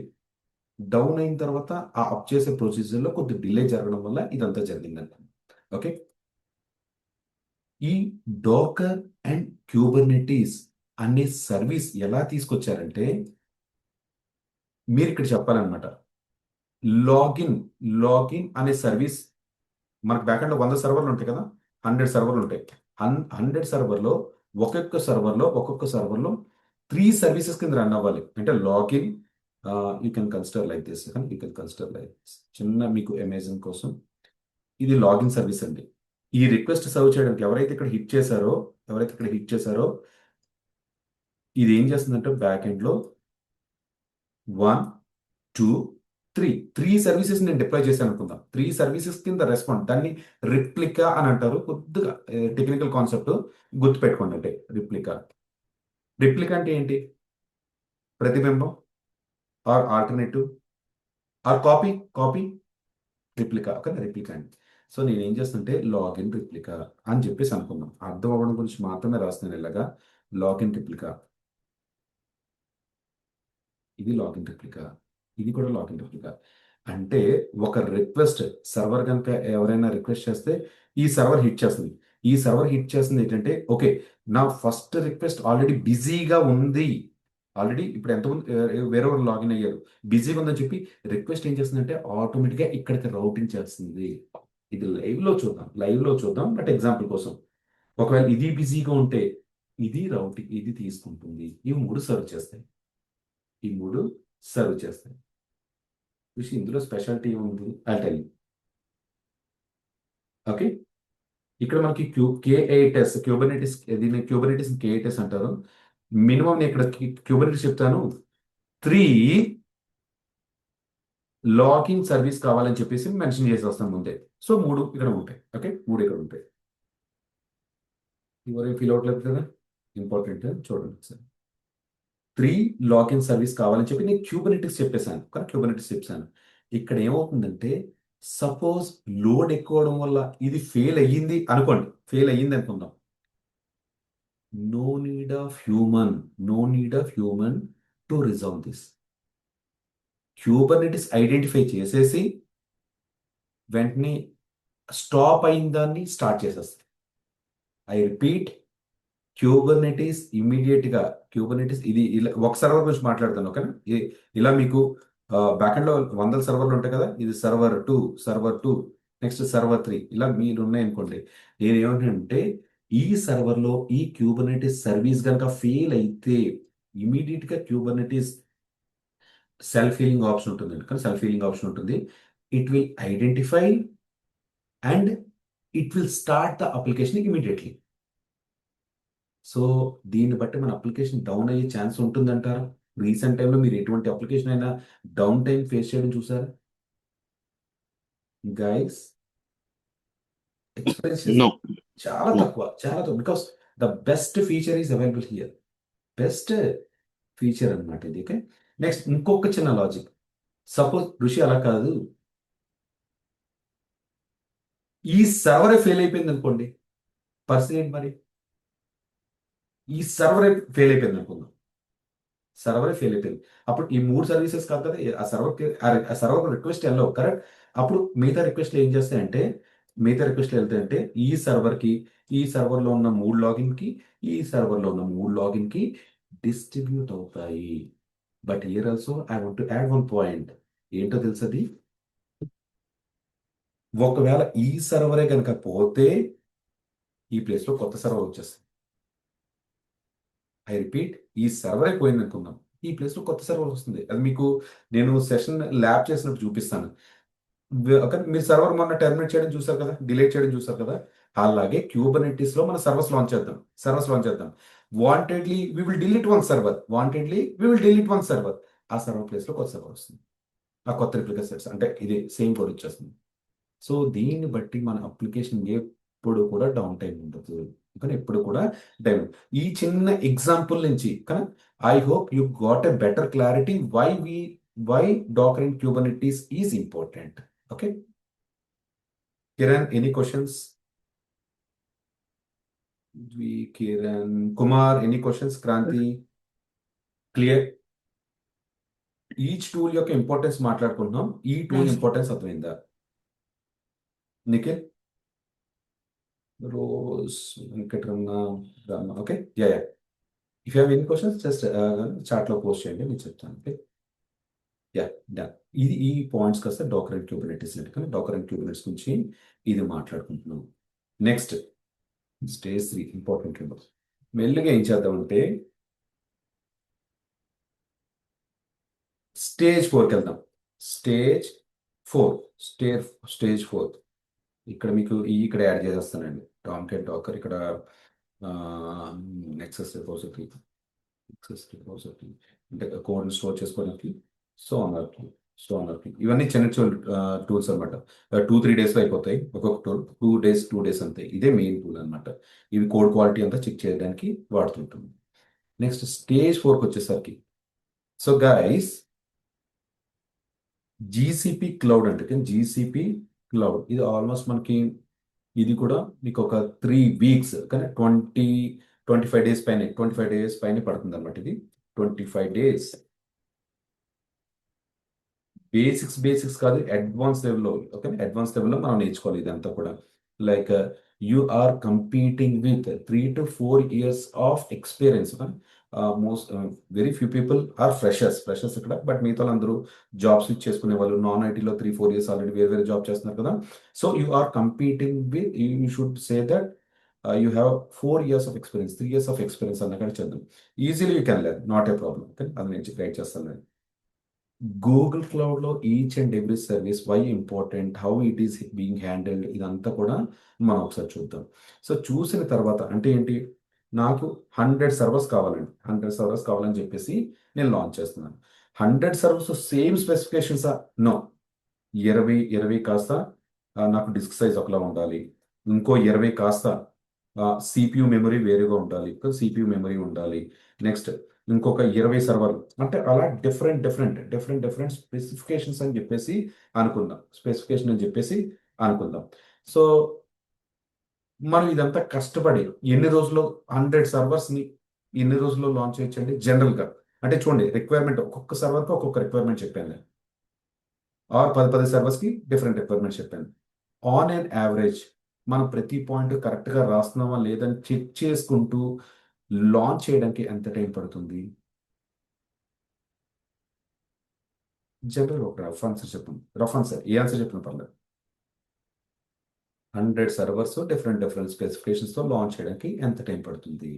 డౌన్ అయిన తర్వాత ఆ అప్ చేసే ప్రొసీజర్లో కొద్ది డిలే జరగడం వల్ల ఇదంతా జరిగిందంట. ఓకే. ఈ డోకర్ అండ్ క్యూబర్నెటీస్ అనే సర్వీస్ ఎలా తీసుకొచ్చారంటే, మీరు ఇక్కడ చెప్పాలన్నమాట. లాగిన్ లాగిన్ అనే సర్వీస్ మనకు బ్యాకెండ్లో 100 సర్వర్లు ఉంటాయి కదా, 100 సర్వర్లు ఉంటాయి. 100 సర్వర్లో ఒక్కొక్క సర్వర్లో 3 సర్వీసెస్ కింద రన్ అవ్వాలి. అంటే login, you can consider like this, you can consider like this. చిన్న మీకు అమేజింగ్ కోసం ఇది లాగిన్ సర్వీస్ అండి. ఈ రిక్వెస్ట్ సర్వ్ చేయడానికి ఎవరైతే ఇక్కడ హిట్ చేశారో ఇది ఏం చేస్తుందంటే బ్యాక్ ఎండ్లో 1, 2, 3 సర్వీసెస్ నేను డిప్లాయ్ చేశాను అనుకుందాం. 3 సర్వీసెస్ కింద రెస్పాండ్, దాన్ని రిప్లికా అని అంటారు. కొద్దిగా టెక్నికల్ కాన్సెప్ట్ గుర్తుపెట్టుకోండి. అంటే రిప్లికా అంటే ఏంటి? ప్రతిబింబం or alternative or copy replica. Okay, replica అండి. సో నేను ఏం చేస్తుంటే లాగిన్ రిప్లికా అని చెప్పేసి అనుకుందాం. అర్థం అవ్వడం గురించి మాత్రమే రాస్తున్నాను ఇలాగా. లాగిన్ రిప్లికా, ఇది లాగిన్ రిప్లికా, ఇది కూడా లాగిన్ రిప్లికా. అంటే ఒక రిక్వెస్ట్ సర్వర్ కనుక ఎవరైనా రిక్వెస్ట్ చేస్తే ఈ సర్వర్ హిట్ చేస్తుంది. ఈ సర్వర్ హిట్ చేస్తుంది ఏంటంటే, ఓకే, నా ఫస్ట్ రిక్వెస్ట్ ఆల్రెడీ బిజీగా ఉంది. ఆల్రెడీ ఇప్పుడు ఎంతమంది వేరే వాళ్ళు లాగిన్ అయ్యారు, బిజీగా ఉందని చెప్పి రిక్వెస్ట్ ఏం చేస్తుందంటే ఆటోమేటిక్గా ఇక్కడికి రౌటింగ్ చేస్తుంది. ఇది లైవ్లో చూద్దాం బట్ ఎగ్జాంపుల్ కోసం. ఒకవేళ ఇది బిజీగా ఉంటే ఇది రౌటింగ్, ఇది తీసుకుంటుంది. ఇవి 3 సర్వ్ చేస్తాయి. చూసి ఇందులో స్పెషాలిటీ ఉంది, ఐ టెల్ యూ. ఓకే, ఇక్కడ మనకి K8s క్యూబర్నెటిస్, దీన్ని క్యూబర్నెటిస్ K8s అంటారు. మినిమం నేను ఇక్కడ క్యూబర్నెటిస్ చెప్తాను. 3 లాగిన్ సర్వీస్ కావాలని చెప్పేసి మెన్షన్ చేసి వస్తాం ముందే. సో 3 ఇక్కడ ఉంటాయి. ఓకే, 3 ఇక్కడ ఉంటాయి. ఎవరేం ఫీల్ అవ్వట్లేదు కదా, ఇంపార్టెంట్ చూడండి సార్. 3 లాగిన్ సర్వీస్ కావాలని చెప్పి నేను క్యూబర్నెటిస్ చెప్పేశాను, కానీ క్యూబర్నెటిస్ చెప్పాను. ఇక్కడ ఏమవుతుందంటే, సపోజ్ లోడ్ ఎక్కువ అవడం వల్ల ఇది ఫెయిల్ అయ్యింది అనుకుందాం. No need of human to resolve this. Kubernetes identify చేసేసి వెంటనే స్టాప్ అయిన దాన్ని స్టార్ట్ చేసేస్తుంది. ఐ రిపీట్, క్యూబర్నెటిస్ ఇది ఇలా ఒక సర్వర్ గురించి మాట్లాడతాను. ఓకేనా, ఇలా మీకు బ్యాకెండ్ లో 100 సర్వర్లు ఉంటాయి కదా, ఇది సర్వర్ 2, నెక్స్ట్ సర్వర్ 3, ఇలా మీరు ఉన్నాయనుకోండి. నేను ఏమంటే, ఈ సర్వర్లో ఈ క్యూబర్నెటిస్ సర్వీస్ కనుక ఫెయిల్ అయితే ఇమీడియట్ గా క్యూబర్నెటిస్ సెల్ఫ్ హీలింగ్ ఆప్షన్ ఉంటుంది. It will identify and it will start the application immediately. So దీన్ని బట్టి మన అప్లికేషన్ డౌన్ అయ్యే ఛాన్స్ ఉంటుందంటారా? రీసెంట్ టైంలో మీరు ఎటువంటి అప్లికేషన్ అయినా డౌన్ టైం ఫేస్ చేయడం చూసారా గైస్? Experience No. చాలా No. తక్కువ because the best feature is available here. Best feature అన్నమాట ఇది. ఓకే, నెక్స్ట్ ఇంకొక చిన్న లాజిక్. సపోజ్ ఋషి అలా కాదు, ఈ సర్వరే ఫెయిల్ అయిపోయింది అనుకోండి, పరిస్థితి ఏంటి మరి? ఈ సర్వరే ఫెయిల్ అయిపోయింది అనుకుందాం. అప్పుడు ఈ 3 సర్వీసెస్ కాదు కదా, ఆ సర్వర్ రిక్వెస్ట్ వెళ్ళవు, కరెక్ట్? అప్పుడు మిగతా రిక్వెస్ట్లు ఏం చేస్తాయంటే, ఈ సర్వర్లో ఉన్న 3 లాగిన్కి, ఈ సర్వర్లో ఉన్న 3 లాగిన్కి డిస్ట్రిబ్యూట్ అవుతాయి. But here also I want to add one point. ఏంటో తెలుసది? ఒకవేళ ఈ సర్వరే కనుక పోతే ఈ ప్లేస్లో కొత్త సర్వర్ వచ్చేస్తుంది. ఐ రిపీట్, ఈ సర్వరే పోయింది అనుకుందాం, ఈ ప్లేస్లో కొత్త సర్వర్ వస్తుంది. అది మీకు నేను సెషన్ ల్యాబ్ చేసినప్పుడు చూపిస్తాను. మీరు సర్వర్ మొన్న టెర్మినేట్ చేయడం చూసారు కదా, డిలీట్ చేయడం చూసారు కదా, అలాగే క్యూబర్నెటిస్ లో మన సర్వర్స్ లాంచ్ చేద్దాం. Wantedly we will delete one server. ఆ సర్వర్ ప్లేస్ లో కొత్త సర్వర్ వస్తుంది. ఆ కొత్త రిప్లికా సెట్స్ అంటే ఇది సేమ్ కోడ్ ఇచ్చేస్తుంది. సో దీన్ని బట్టి మన అప్లికేషన్ ఎప్పుడు కూడా డౌన్ టైం ఉండదు, కానీ ఎప్పుడు కూడా డౌన్. ఈ చిన్న ఎగ్జాంపుల్ నుంచి కానీ I hope you got a better clarity why Docker and Kubernetes is important. Okay. Kiran, any questions? Kiran, Kumar, any questions? Kranti, clear? Each tool యొక్క ఇంపార్టెన్స్ మాట్లాడుకుంటున్నాం. ఈ టూల్ Yes. ఇంపార్టెన్స్ అర్థమైందా? Nikhil, rose, Venkataramana, Rama. Okay, yeah. If you have any questions just చాట్లో post చేయండి, నేను చెప్తాను. Okay, yeah, done. ఈ points కాస్త డాకర్ అండ్ క్యూబర్నెటిస్ కానీ డాకర్ అండ్ క్యూబర్నెటిస్ గురించి ఇది మాట్లాడుకుంటున్నాం. Next stage 3 important. మెల్లిగా ఏం చేద్దామంటే స్టేజ్ 4కి వెళ్దాం. స్టేజ్ 4, స్టేజ్ 4 ఇక్కడ మీకు ఇక్కడ యాడ్ చేసేస్తానండి. టామ్కెట్ డాకర్ ఇక్కడ నెక్సస్ రిపోజిటరీ అంటే కోడ్ని స్టోర్ చేసుకోవడానికి స్టోనర్కి ఇవన్నీ చిన్న టూల్స్ అనమాట. 2-3 డేస్లో అయిపోతాయి. ఒక్కొక్క టూల్ 2 డేస్ అంతే. ఇదే మెయిన్ టూల్ అనమాట. ఇవి కోడ్ క్వాలిటీ అంతా చెక్ చేయడానికి వాడుతుంటుంది. నెక్స్ట్ స్టేజ్ 4కి వచ్చేసరికి సో గైస్ జీసీపీ క్లౌడ్ అంటే జీసీపీ క్లౌడ్ ఇది ఆల్మోస్ట్ మనకి ఇది కూడా మీకు ఒక 3 వీక్స్ కానీ 25 డేస్ పైన పడుతుంది అనమాట. ఇది 25 డేస్. బేసిక్స్ కాదు, అడ్వాన్స్ లెవెల్లో. ఓకే, అడ్వాన్స్ లెవెల్లో మనం నేర్చుకోవాలి ఇదంతా కూడా. Like you are competing with 3 to 4 years of experience. Most very few people are freshers ఇక్కడ. బట్ మిగతా అందరూ జాబ్ స్విచ్ చేసుకునే వాళ్ళు నాన్ ఐటీలో 3-4 years ఆల్రెడీ వేరే జాబ్ చేస్తున్నారు కదా. So you are competing with, you should say that you have 4 years of experience, 3 years of experience అన్న కానీ చేద్దాం. Easily you can learn, not a problem. Okay, అది నేను గైడ్ చేస్తాను నేను. గూగుల్ క్లౌడ్లో each and every service why important, how it is being handled, ఇదంతా కూడా మనం ఒకసారి చూద్దాం. సో చూసిన తర్వాత అంటే ఏంటి, నాకు 100 సర్వర్స్ కావాలండి. 100 సర్వర్స్ కావాలని చెప్పేసి నేను లాంచ్ చేస్తున్నాను. 100 సర్వర్స్ సేమ్ స్పెసిఫికేషన్సా? నో. 20 కాస్త నాకు డిస్క్ సైజ్ ఒకలా ఉండాలి. ఇంకో 20 కాస్త సిపియు మెమరీ వేరేగా ఉండాలి, సిపియు మెమరీ ఉండాలి. నెక్స్ట్ ఇంకొక 20 సర్వర్లు అంటే అలా డిఫరెంట్ స్పెసిఫికేషన్స్ అని చెప్పేసి అనుకుందాం. సో మనం ఇదంతా కష్టపడి ఎన్ని రోజుల్లో 100 సర్వర్స్ని ఎన్ని రోజుల్లో లాంచ్ చేయొచ్చండి జనరల్గా? అంటే చూడండి, రిక్వైర్మెంట్ ఒక్కొక్క సర్వర్కి ఒక్కొక్క రిక్వైర్మెంట్ చెప్పాను నేను. ఆర్ 10 సర్వర్స్కి డిఫరెంట్ రిక్వైర్మెంట్ చెప్పాను. ఆన్ అండ్ యావరేజ్ మనం ప్రతి పాయింట్ కరెక్ట్గా రాస్తున్నామా లేదని చెక్ చేసుకుంటూ లాంచ్ చేయడానికి ఎంత టైం పడుతుంది? జనరల్ ఒక రఫ్ ఆన్సర్ చెప్పండి. రఫ్ ఆన్సర్, ఏ ఆన్సర్ చెప్పిన పర్లేదు. 100 సర్వర్స్ డిఫరెంట్ స్పెసిఫికేషన్స్తో లాంచ్ చేయడానికి ఎంత టైం పడుతుంది?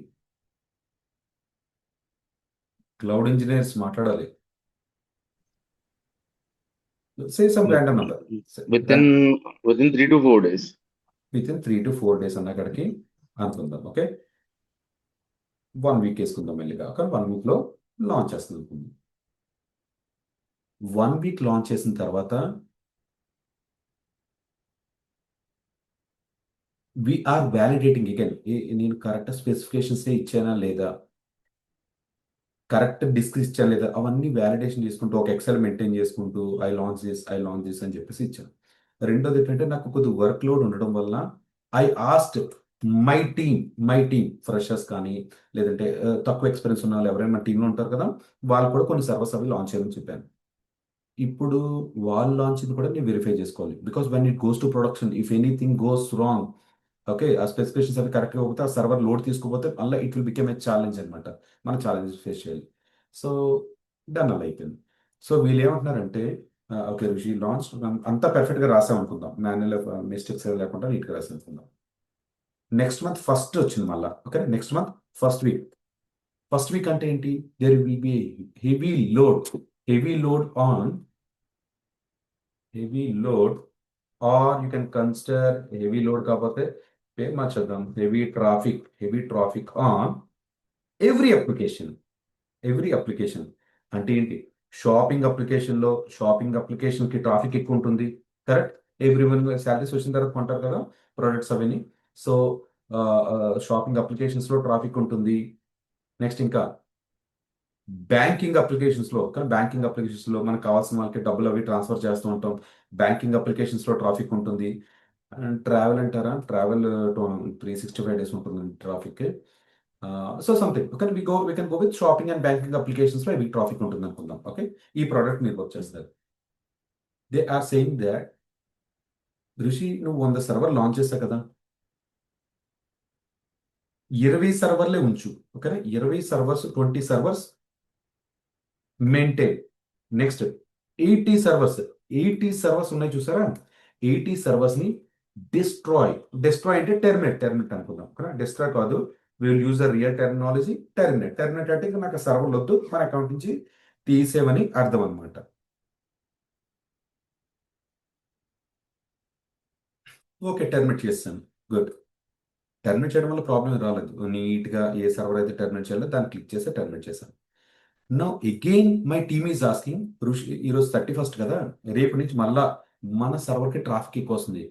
క్లౌడ్ ఇంజనీర్స్ మాట్లాడాలి. Say some random number. within 3 to 4 days. Within 3 to 4 days అన్న కాడికి అనుకుందాం. ఓకే, 1 వీక్ వేసుకుందాం మెల్లిగా. కానీ 1 వీక్లో లాంచ్ చేస్తుంది. 1 వీక్ లాంచ్ చేసిన తర్వాత వీఆర్ వ్యాలిడేటింగ్ అగైన్, నేను కరెక్ట్ స్పెసిఫికేషన్స్ ఇచ్చానా లేదా, కరెక్ట్ డిస్క్ ఇచ్చానా లేదా, అవన్నీ వ్యాలిడేషన్ చేసుకుంటూ ఒక ఎక్సెల్ మెయింటైన్ చేసుకుంటూ ఐ లాంచ్ దిస్ అని చెప్పేసి ఇచ్చాను. రెండోది ఏంటంటే నాకు కొద్దిగా వర్క్ లోడ్ ఉండడం వల్ల I asked my team freshers కానీ లేదంటే తక్కువ ఎక్స్పీరియన్స్ ఉన్న వాళ్ళు ఎవరైనా మా టీంలో ఉంటారు కదా, వాళ్ళు కూడా కొన్ని సర్వర్స్ అవి లాంచ్ చేయాలని చెప్పాను. ఇప్పుడు వాళ్ళు లాంచ్ కూడా నేను వెరిఫై చేసుకోవాలి. Because when it goes to production, if anything goes wrong, okay, ఆ స్పెసిఫికేషన్స్ అవి కరెక్ట్గా పోతే ఆ సర్వర్ లోడ్ తీసుకోపోతే మళ్ళీ it will become a challenge అనమాట. మనం ఛాలెంజెస్ ఫేస్ చేయాలి. సో డన్ అలా అయిపోయింది. సో వీళ్ళు ఏమంటున్నారంటే ఓకే ఋషి లాంచ్ అంతా పర్ఫెక్ట్గా రాసాం అనుకుందాం, మాన్యువల్ మిస్టేక్స్ ఏమి లేకుండా నీట్గా రాసాం అనుకుందాం. నెక్స్ట్ మంత్ ఫస్ట్ వచ్చింది మళ్ళీ. Okay, next month first week అంటే ఏంటి, there will be heavy load or you can consider heavy load కాకపోతే పేరు మార్చేద్దాం, heavy traffic on every application. అంటే ఏంటి, షాపింగ్ అప్లికేషన్కి ట్రాఫిక్ ఎక్కువ ఉంటుంది. కరెక్ట్, ఎవ్రీ వన్ శాలరీస్ వచ్చిన తర్వాత కొంటారు కదా ప్రొడక్ట్స్ అవన్నీ. సో షాపింగ్ అప్లికేషన్స్లో ట్రాఫిక్ ఉంటుంది. నెక్స్ట్ ఇంకా బ్యాంకింగ్ అప్లికేషన్స్లో మనకు కావాల్సిన వాళ్ళకి డబ్బులు అవి ట్రాన్స్ఫర్ చేస్తూ ఉంటాం. బ్యాంకింగ్ అప్లికేషన్స్లో ట్రాఫిక్ ఉంటుంది. అండ్ ట్రావెల్ అంటారా, ట్రావెల్ 365 days ఉంటుంది traffic. So something okay, we can go with shopping and banking అప్లికేషన్స్లో హెవీ ట్రాఫిక్ ఉంటుంది అనుకుందాం. ఓకే, ఈ ప్రోడక్ట్ మీరు వర్క్ చేస్తారు. దే ఆర్ సేయింగ్ దట్ ఋషి నువ్వు 100 సర్వర్ లాంచ్ చేస్తావు కదా, 20 సర్వర్లే ఉంచు. ఓకేనా, 20 servers, 20 servers maintain. Next 80 servers, 80 servers ఉన్నాయి చూసారా, 80 సర్వర్స్ ని డిస్ట్రాయ్. డిస్ట్రాయ్ అంటే టెర్మినేట్ అనుకుందాం. డిస్ట్రాయ్ కాదు, will use the real terminology. Terminate అంటే ఇక నాకు సర్వర్లు వద్దు, మన అకౌంట్ నుంచి తీసేవని అర్థం అనమాట. ఓకే, టెర్మినేట్ చేస్తాను. గుడ్. టెర్మినేట్ చేయడం వల్ల ప్రాబ్లం రాలేదు. నీట్గా ఏ సర్వర్ అయితే టెర్మినేట్ చేయాలో దాన్ని క్లిక్ చేసి టెర్మినేట్ చేశాను. Now again my team is asking, ఋషి ఈరోజు 31st కదా, రేపు నుంచి మళ్ళా మన సర్వర్కి ట్రాఫిక్ ఎక్కువ వస్తుంది.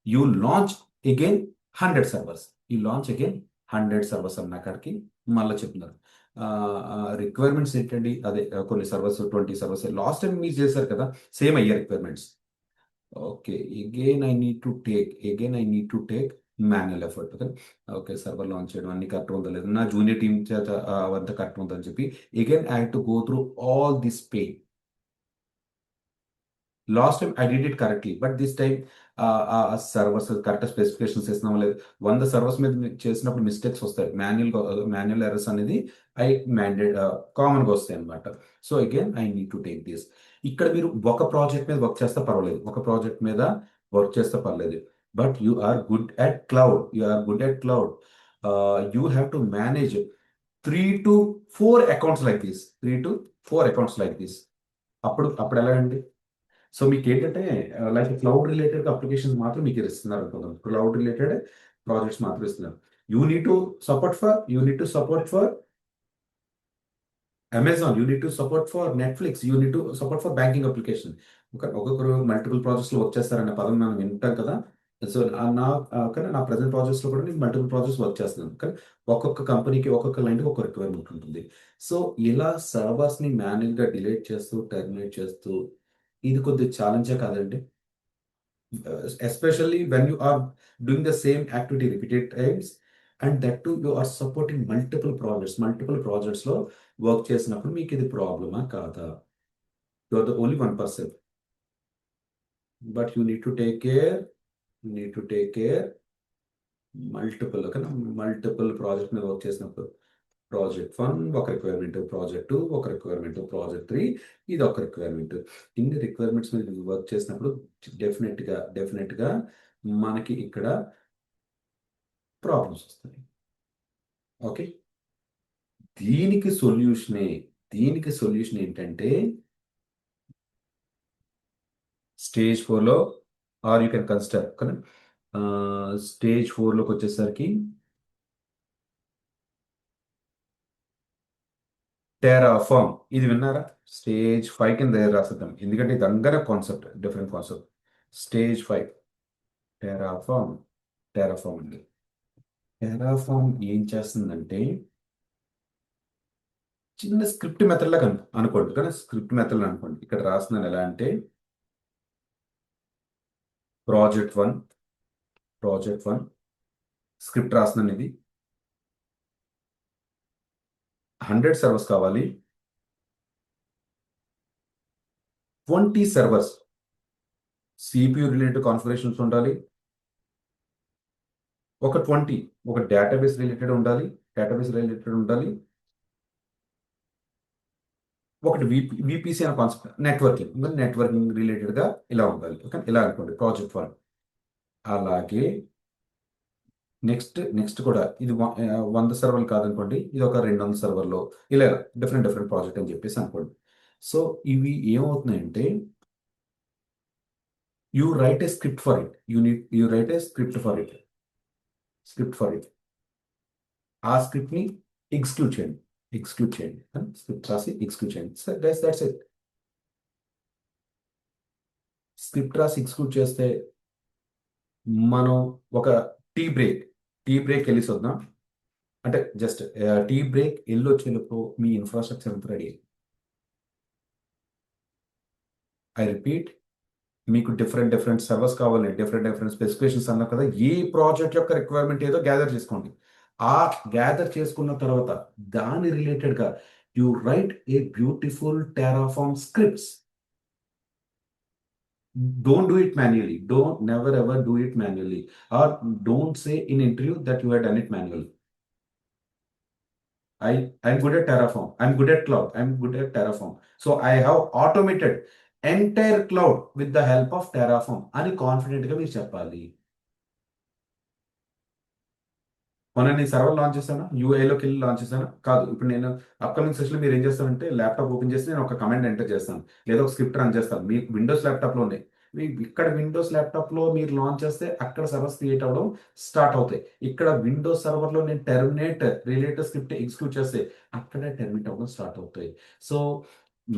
You launch again 100 servers. ఈ లాంచ్ అగైన్ 100 సర్వర్స్ అన్న కాడికి మళ్ళీ చెప్తున్నారు. రిక్వైర్మెంట్స్ ఏంటండి, అదే కొన్ని సర్వర్స్, 20 సర్వర్స్ లాస్ట్ టైం మీరు చేశారు కదా, సేమ్ అయ్యే requirements. Okay, again I need to take manual effort. Okay, okay, server launch చేయడం అన్ని కరెక్ట్ ఉందా లేదు, నా జూనియర్ టీమ్ చేత అవంతా కరెక్ట్ ఉందని చెప్పి again I to go through all this pain. Last time I did it correctly, but this time servers correct specifications ఇస్తున్నాం లేదు. 100 సర్వర్స్ మీద చేసినప్పుడు మిస్టేక్స్ వస్తాయి, మాన్యువల్ ఎర్రర్స్ అనేది కామన్గా వస్తాయి అనమాట. So again I need to take this. ఇక్కడ మీరు ఒక ప్రాజెక్ట్ మీద వర్క్ చేస్తే పర్వాలేదు, ఒక ప్రాజెక్ట్ మీద వర్క్ చేస్తే పర్లేదు, but you are good at cloud. You have to manage 3 to 4 accounts like this. 3 to 4 accounts like this. అప్పుడు ఎలా అండి? సో మీకు ఏంటంటే లైక్ క్లౌడ్ రిలేటెడ్ అప్లికేషన్స్ మాత్రం మీకు ఇస్తున్నారు అనుకుందాం, క్లౌడ్ రిలేటెడ్ ప్రాజెక్ట్స్ మాత్రం ఇస్తున్నారు. You need to support for Amazon, you need to support for Netflix, you need to support for banking application. ఒక్కొక్కరు మల్టిపుల్ ప్రాజెక్ట్స్ లో వర్క్ చేస్తారనే పదం మనం వింటాం కదా. సో కానీ నా ప్రజెంట్ ప్రాజెక్ట్స్ లో కూడా నేను మల్టిపుల్ ప్రాజెక్ట్స్ వర్క్ చేస్తున్నాను. కానీ ఒక్కొక్క కంపెనీకి, ఒక్కొక్క లైన్కి ఒక రిక్వైర్మెంట్ ఉంటుంది. సో ఇలా సర్వర్స్ ని మాన్యువల్ గా డిలీట్ చేస్తూ, టెర్మినేట్ చేస్తూ, ఇది కొద్దిగా ఛాలెంజే కాదండి. Especially when you are doing the same activity repeated times, and that too you are supporting multiple projects లో వర్క్ చేసినప్పుడు మీకు ఇది ప్రాబ్లమా కాదా? You are the only 1%, but you need to take care multiple project మీద work చేసినప్పుడు. Project 1 ఒక requirement, project 2 ఒక రిక్వైర్మెంట్, ప్రాజెక్ట్ 3 ఇది ఒక రిక్వైర్మెంట్. ఇన్ని రిక్వైర్మెంట్స్ మీద వర్క్ చేసినప్పుడు డెఫినెట్గా మనకి ఇక్కడ ప్రాబ్లమ్స్ వస్తాయి. ఓకే, దీనికి సొల్యూషన్ ఏంటంటే స్టేజ్ 4లో, ఆర్ యూ కెన్ కన్సిడర్ కానీ స్టేజ్ 4లోకి వచ్చేసరికి టెరాఫార్మ్. ఇది విన్నారా? స్టేజ్ 5 కింద రాసేద్దాం, ఎందుకంటే ఇది అందరూ concept, different concept. Stage 5 Terraform అండి. టెరాఫార్మ్ ఏం చేస్తుందంటే చిన్న స్క్రిప్ట్ మెథడ్ లాగా అనుకోండి. కానీ స్క్రిప్ట్ మెథడ్ అనుకోండి, ఇక్కడ రాస్తున్నాను ఎలా అంటే ప్రాజెక్ట్ 1 స్క్రిప్ట్ రాస్తున్నాను. ఇది 100 సర్వర్స్ కావాలి, 20 సర్వర్స్ CPU రిలేటెడ్ కాన్ఫిగరేషన్స్ ఉండాలి, ఒక డేటాబేస్ రిలేటెడ్ ఉండాలి, ఒకటి విపిసి అనే కాన్సెప్ట్, నెట్వర్కింగ్ రిలేటెడ్గా ఇలా ఉండాలి. ఓకే, ఇలా అనుకోండి ప్రాజెక్ట్ 1. అలాగే నెక్స్ట్ కూడా ఇది 100 సర్వర్లు కాదనుకోండి, ఇది ఒక 200 సర్వర్లో, ఇలా డిఫరెంట్ ప్రాజెక్ట్ అని చెప్పేసి అనుకోండి. సో ఇవి ఏమవుతున్నాయంటే you write a script for it, you write a script for it. ఆ స్క్రిప్ట్ ని ఎగ్జిక్యూట్ చేయండి, స్క్రిప్ట్ రాసి ఎగ్జిక్యూట్ చేయండి. That's it. స్క్రిప్ట్ రాసి ఎగ్జిక్యూట్ చేస్తే మనం ఒక టీ బ్రేక్ వెళ్ళి చూద్దాం. అంటే జస్ట్ టీ బ్రేక్ వెళ్ళి వచ్చేలోపు మీ ఇన్ఫ్రాస్ట్రక్చర్ అంతా రెడీ. ఐ రిపీట్, మీకు డిఫరెంట్ డిఫరెంట్ సర్వర్స్ కావాలి, డిఫరెంట్ డిఫరెంట్ స్పెసిఫికేషన్స్ అన్నా కదా, ఏ ప్రాజెక్ట్ యొక్క రిక్వైర్మెంట్ ఏదో గ్యాదర్ చేసుకోండి. ఆ గ్యాదర్ చేసుకున్న తర్వాత దాని రిలేటెడ్గా you write a beautiful Terraform scripts. Don't do it manually. Don't never ever do it manually. Or don't say in interview that you have done it manually. I'm good at Terraform. I'm good at cloud. I'm good at Terraform. So I have automated entire cloud with the help of Terraform. అని confident గా మీరు చెప్పాలి. మొన్న నేను server launch చేశాను, యూఏలోకి వెళ్ళి launch చేశాను కాదు. ఇప్పుడు నేను అప్కమింగ్ సెషన్లో మీరు ఏం చేస్తారంటే ల్యాప్టాప్ ఓపెన్ చేసి నేను ఒక కమాండ్ ఎంటర్ చేస్తాను, లేదా ఒక స్క్రిప్ట్ రన్ చేస్తాను. మీకు విండోస్ ల్యాప్టాప్లో ఉన్నాయి. మీ ఇక్కడ విండోస్ ల్యాప్టాప్లో మీరు లాంచ్ చేస్తే అక్కడ సర్వర్స్ క్రియేట్ అవ్వడం స్టార్ట్ అవుతాయి. ఇక్కడ విండోస్ సర్వర్లో నేను టెర్మినేట్ రిలేటెడ్ స్క్రిప్ట్ ఎగ్జిక్యూట్ చేస్తే అక్కడ టెర్మినేట్ అవ్వడం స్టార్ట్ అవుతాయి. So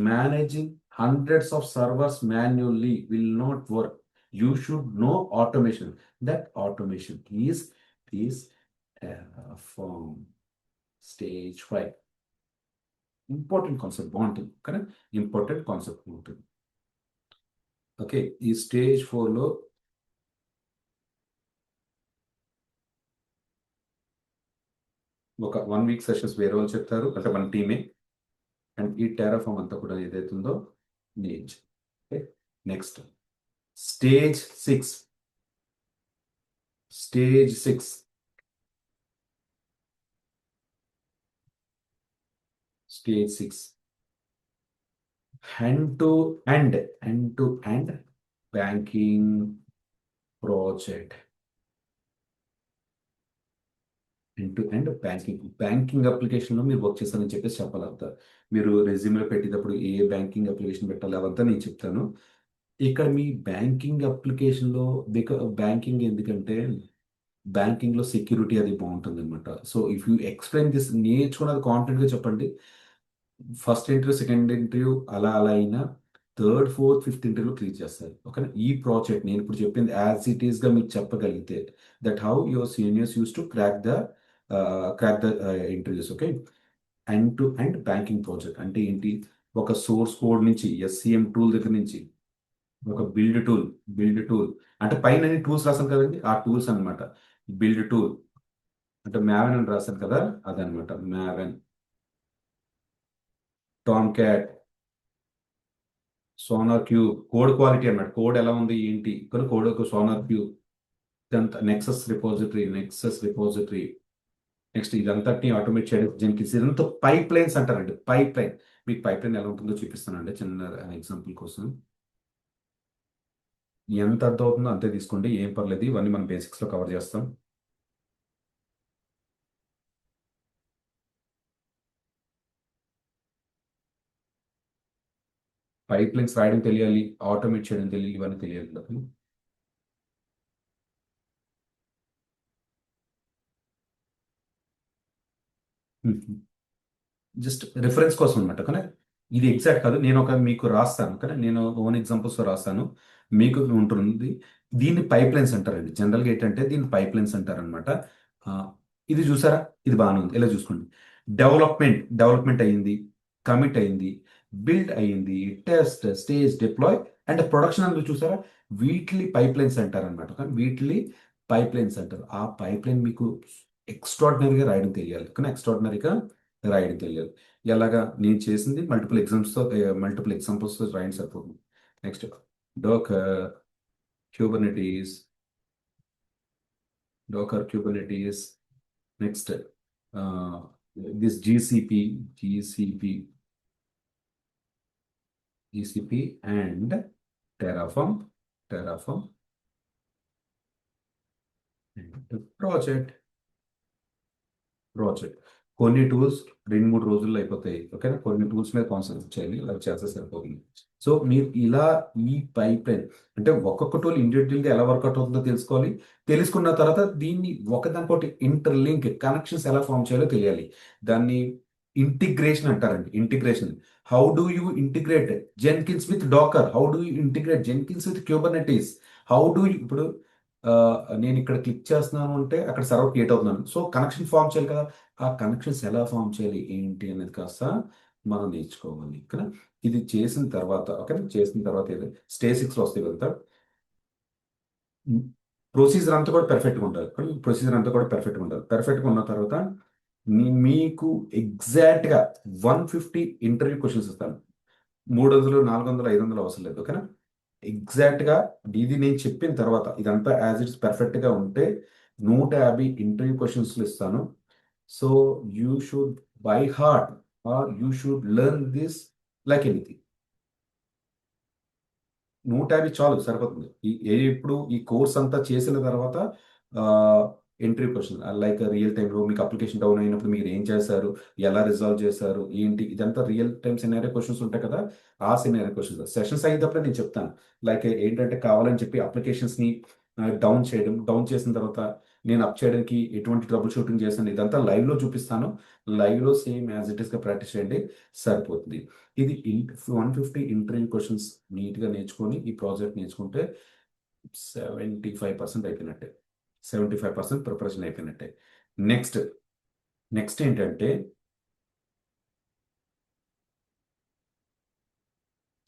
managing hundreds of servers manually will not work. You should know automation. That automation is Terraform stage 5. Important concept బాగుంటుంది కదా, ఇంపార్టెంట్ కాన్సెప్ట్ ఉంటుంది. ఓకే, ఈ స్టేజ్ 4లో ఒక 1 వీక్ సెషన్స్ వేరే వాళ్ళు చెప్తారు, అంటే మన టీమే. అండ్ ఈ టెరాఫార్మ్ అంతా కూడా ఏదైతుందో నేను. Okay, next stage 6. Stage 6 stage 6 end-to-end banking project. end-to-end banking అప్లికేషన్లో మీరు వర్క్ చేస్తారని చెప్పేసి చెప్పాలి. అంతా మీరు రెజ్యూమ్లో పెట్టేటప్పుడు ఏ బ్యాంకింగ్ అప్లికేషన్ పెట్టాలి అవంతా నేను చెప్తాను. ఇక్కడ మీ బ్యాంకింగ్ అప్లికేషన్లో బ్యాంకింగ్ ఎందుకంటే బ్యాంకింగ్లో సెక్యూరిటీ అది బాగుంటుంది అనమాట. So if you explain this, నేర్చుకున్నది కాన్ఫిడెంట్గా చెప్పండి. ఫస్ట్ ఇంటర్వ్యూ, సెకండ్ ఇంటర్వ్యూ అలా అయినా third, fourth, fifth interview clear చేస్తారు. ఓకేనా, ఈ ప్రాజెక్ట్ నేను ఇప్పుడు చెప్పింది యాజ్ ఇట్ ఈస్గా మీరు చెప్పగలిగితే that how your seniors use to crack the interviews. Okay, end-to-end banking project అంటే ఏంటి? ఒక సోర్స్ కోడ్ నుంచి, ఎస్సిఎం టూల్ దగ్గర నుంచి, ఒక బిల్డ్ టూల్ అంటే పైన టూల్స్ రాసాను కదండి, ఆ టూల్స్ అనమాట. బిల్డ్ టూల్ అంటే మ్యావెన్ అని రాశాను కదా, అదనమాట. Maven, Tom cat, sonar cube, code quality అన్నమాట. కోడ్ ఎలా ఉంది ఏంటి, ఇక్కడ కోడ్ ఒక సోనార్ క్యూబ్, ఇదంతా నెక్సస్ రిపోజిటరీ. నెక్స్ట్ ఇదంతా ఆటోమేట్ చేయడం జెన్కిన్స్. ఇదంతా పైప్ లైన్స్ అంటారండి. పైప్ లైన్, మీకు పైప్ లైన్ ఎలా ఉంటుందో చూపిస్తానండి చిన్న ఎగ్జాంపుల్ కోసం. ఎంత అర్థం అవుతుందో అంతే తీసుకోండి, ఏం పర్లేదు. ఇవన్నీ మనం బేసిక్స్లో కవర్ చేస్తాం. పైప్ లైన్స్ రాయడం తెలియాలి, ఆటోమేట్ చేయడం తెలియాలి, ఇవన్నీ తెలియాలి. జస్ట్ రిఫరెన్స్ కోసం అనమాట. కానీ ఇది ఎగ్జాక్ట్ కాదు, నేను మీకు రాస్తాను కానీ నేను ఓన్ ఎగ్జాంపుల్స్తో రాస్తాను, మీకు ఉంటుంది. దీన్ని పైప్ లైన్స్ అంటారండి. జనరల్గా ఏంటంటే దీన్ని పైప్ లైన్స్ అంటారనమాట. ఇది చూసారా, ఇది బాగానే ఉంది. ఇలా చూసుకోండి, డెవలప్మెంట్ అయ్యింది, కమిట్ అయింది, బిల్డ్ అయ్యింది, test, stage, deploy and production అందుకు చూసారా, వీటిని పైప్ లైన్స్ అంటారనమాట. కానీ వీటిని పైప్ లైన్స్ అంటారు. ఆ పైప్ లైన్ మీకు ఎక్స్ట్రాడినరీగా రాయడం తెలియాలి, కానీ ఎక్స్ట్రాడినరీగా రాయడం తెలియాలి. ఎలాగా నేను చేసింది మల్టిపుల్ ఎగ్జాంపుల్స్తో రాయండి సరిపోతుంది. Next Docker Kubernetes, next this GCP and Terraform and project. కొన్ని టూల్స్ 2-3 రోజుల్లో అయిపోతాయి. ఓకేనా, కొన్ని టూల్స్ మీద కాన్సన్ట్రేట్ చేయాలి, అలా చేస్తే సరిపోతుంది. సో మీరు ఇలా ఈ పైప్ లైన్ అంటే ఒక్కొక్క టూల్ ఇండివిజువల్గా ఎలా వర్కౌట్ అవుతుందో తెలుసుకోవాలి. తెలుసుకున్న తర్వాత దీన్ని ఒకదానికొకటి ఇంటర్లింక్ కనెక్షన్స్ ఎలా ఫామ్ చేయాలో తెలియాలి. దాన్ని ఇంటిగ్రేషన్ అంటారండి. Integration, how do you integrate Jenkins with Docker, how do you integrate Jenkins with Kubernetes, how do ఇప్పుడు నేను ఇక్కడ క్లిక్ చేస్తున్నాను అంటే అక్కడ సర్వర్ క్రియేట్ అవుతున్నాను. సో కనెక్షన్ ఫామ్ చేయాలి కదా, ఆ కనెక్షన్స్ ఎలా ఫామ్ చేయాలి ఏంటి అనేది కాస్త మనం నేర్చుకోవాలి. ఓకేనా? ఇది చేసిన తర్వాత ఓకేనా, చేసిన తర్వాత ఏదో స్టేజ్ 6లో వస్తే వెళ్తా ప్రొసీజర్ అంతా కూడా పెర్ఫెక్ట్గా ఉండాలి. ప్రొసీజర్ అంతా కూడా పెర్ఫెక్ట్గా ఉండాలి. పెర్ఫెక్ట్గా ఉన్న తర్వాత మీకు ఎగ్జాక్ట్గా 150 ఇంటర్వ్యూ క్వశ్చన్స్ ఇస్తాను. 300, 400, 500 అవసరం లేదు. ఓకేనా? ఎగ్జాక్ట్గా ఇది నేను చెప్పిన తర్వాత ఇదంతా యాజ్ ఇట్స్ పెర్ఫెక్ట్గా ఉంటే 150 ఇంటర్వ్యూ క్వశ్చన్స్లు ఇస్తాను. So you should by heart or you should learn this like anything. 150 చాలు సరిపోతుంది. ఇప్పుడు ఈ కోర్స్ అంతా చేసిన తర్వాత ఇంటర్వ్యూ క్వశ్చన్ లైక్ రియల్ టైంలో మీకు అప్లికేషన్ డౌన్ అయినప్పుడు మీరు ఏం చేశారు, ఎలా రిజాల్వ్ చేశారు, ఏంటి ఇదంతా రియల్ టైం సినారియో క్వశ్చన్స్ ఉంటాయి కదా, ఆ సినారియో క్వశ్చన్స్ సెషన్స్ అయినప్పుడే నేను చెప్తాను. లైక్ ఏంటంటే కావాలని చెప్పి అప్లికేషన్స్ని డౌన్ చేయడం, డౌన్ చేసిన తర్వాత నేను అప్ చేయడానికి ఎటువంటి ట్రబుల్ షూటింగ్ చేశాను ఇదంతా లైవ్లో చూపిస్తాను. లైవ్లో సేమ్ యాజ్ ఇట్ ఈస్గా ప్రాక్టీస్ చేయండి, సరిపోతుంది. ఇది 150 ఇంటర్వ్యూ క్వశ్చన్స్ నీట్గా నేర్చుకొని ఈ ప్రాజెక్ట్ నేర్చుకుంటే 75% అయిపోయినట్టే. 75% ప్రిపరేషన్ అయిపోయినట్టే. నెక్స్ట్ నెక్స్ట్ ఏంటంటే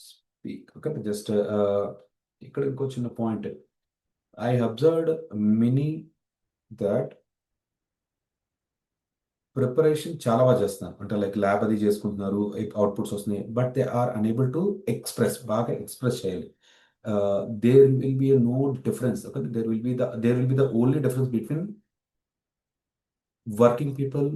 స్పీక్. ఓకే, జస్ట్ ఇక్కడ ఇంకో చిన్న point. I observed mini that preparation చాలా బాగా చేస్తున్నారు. అంటే లైక్ ల్యాబ్ అది చేసుకుంటున్నారు, అవుట్పుట్స్ వస్తున్నాయి, but they are unable to express, బాగా ఎక్స్ప్రెస్ చేయాలి. There will be no difference. Okay, there will be the only difference between working people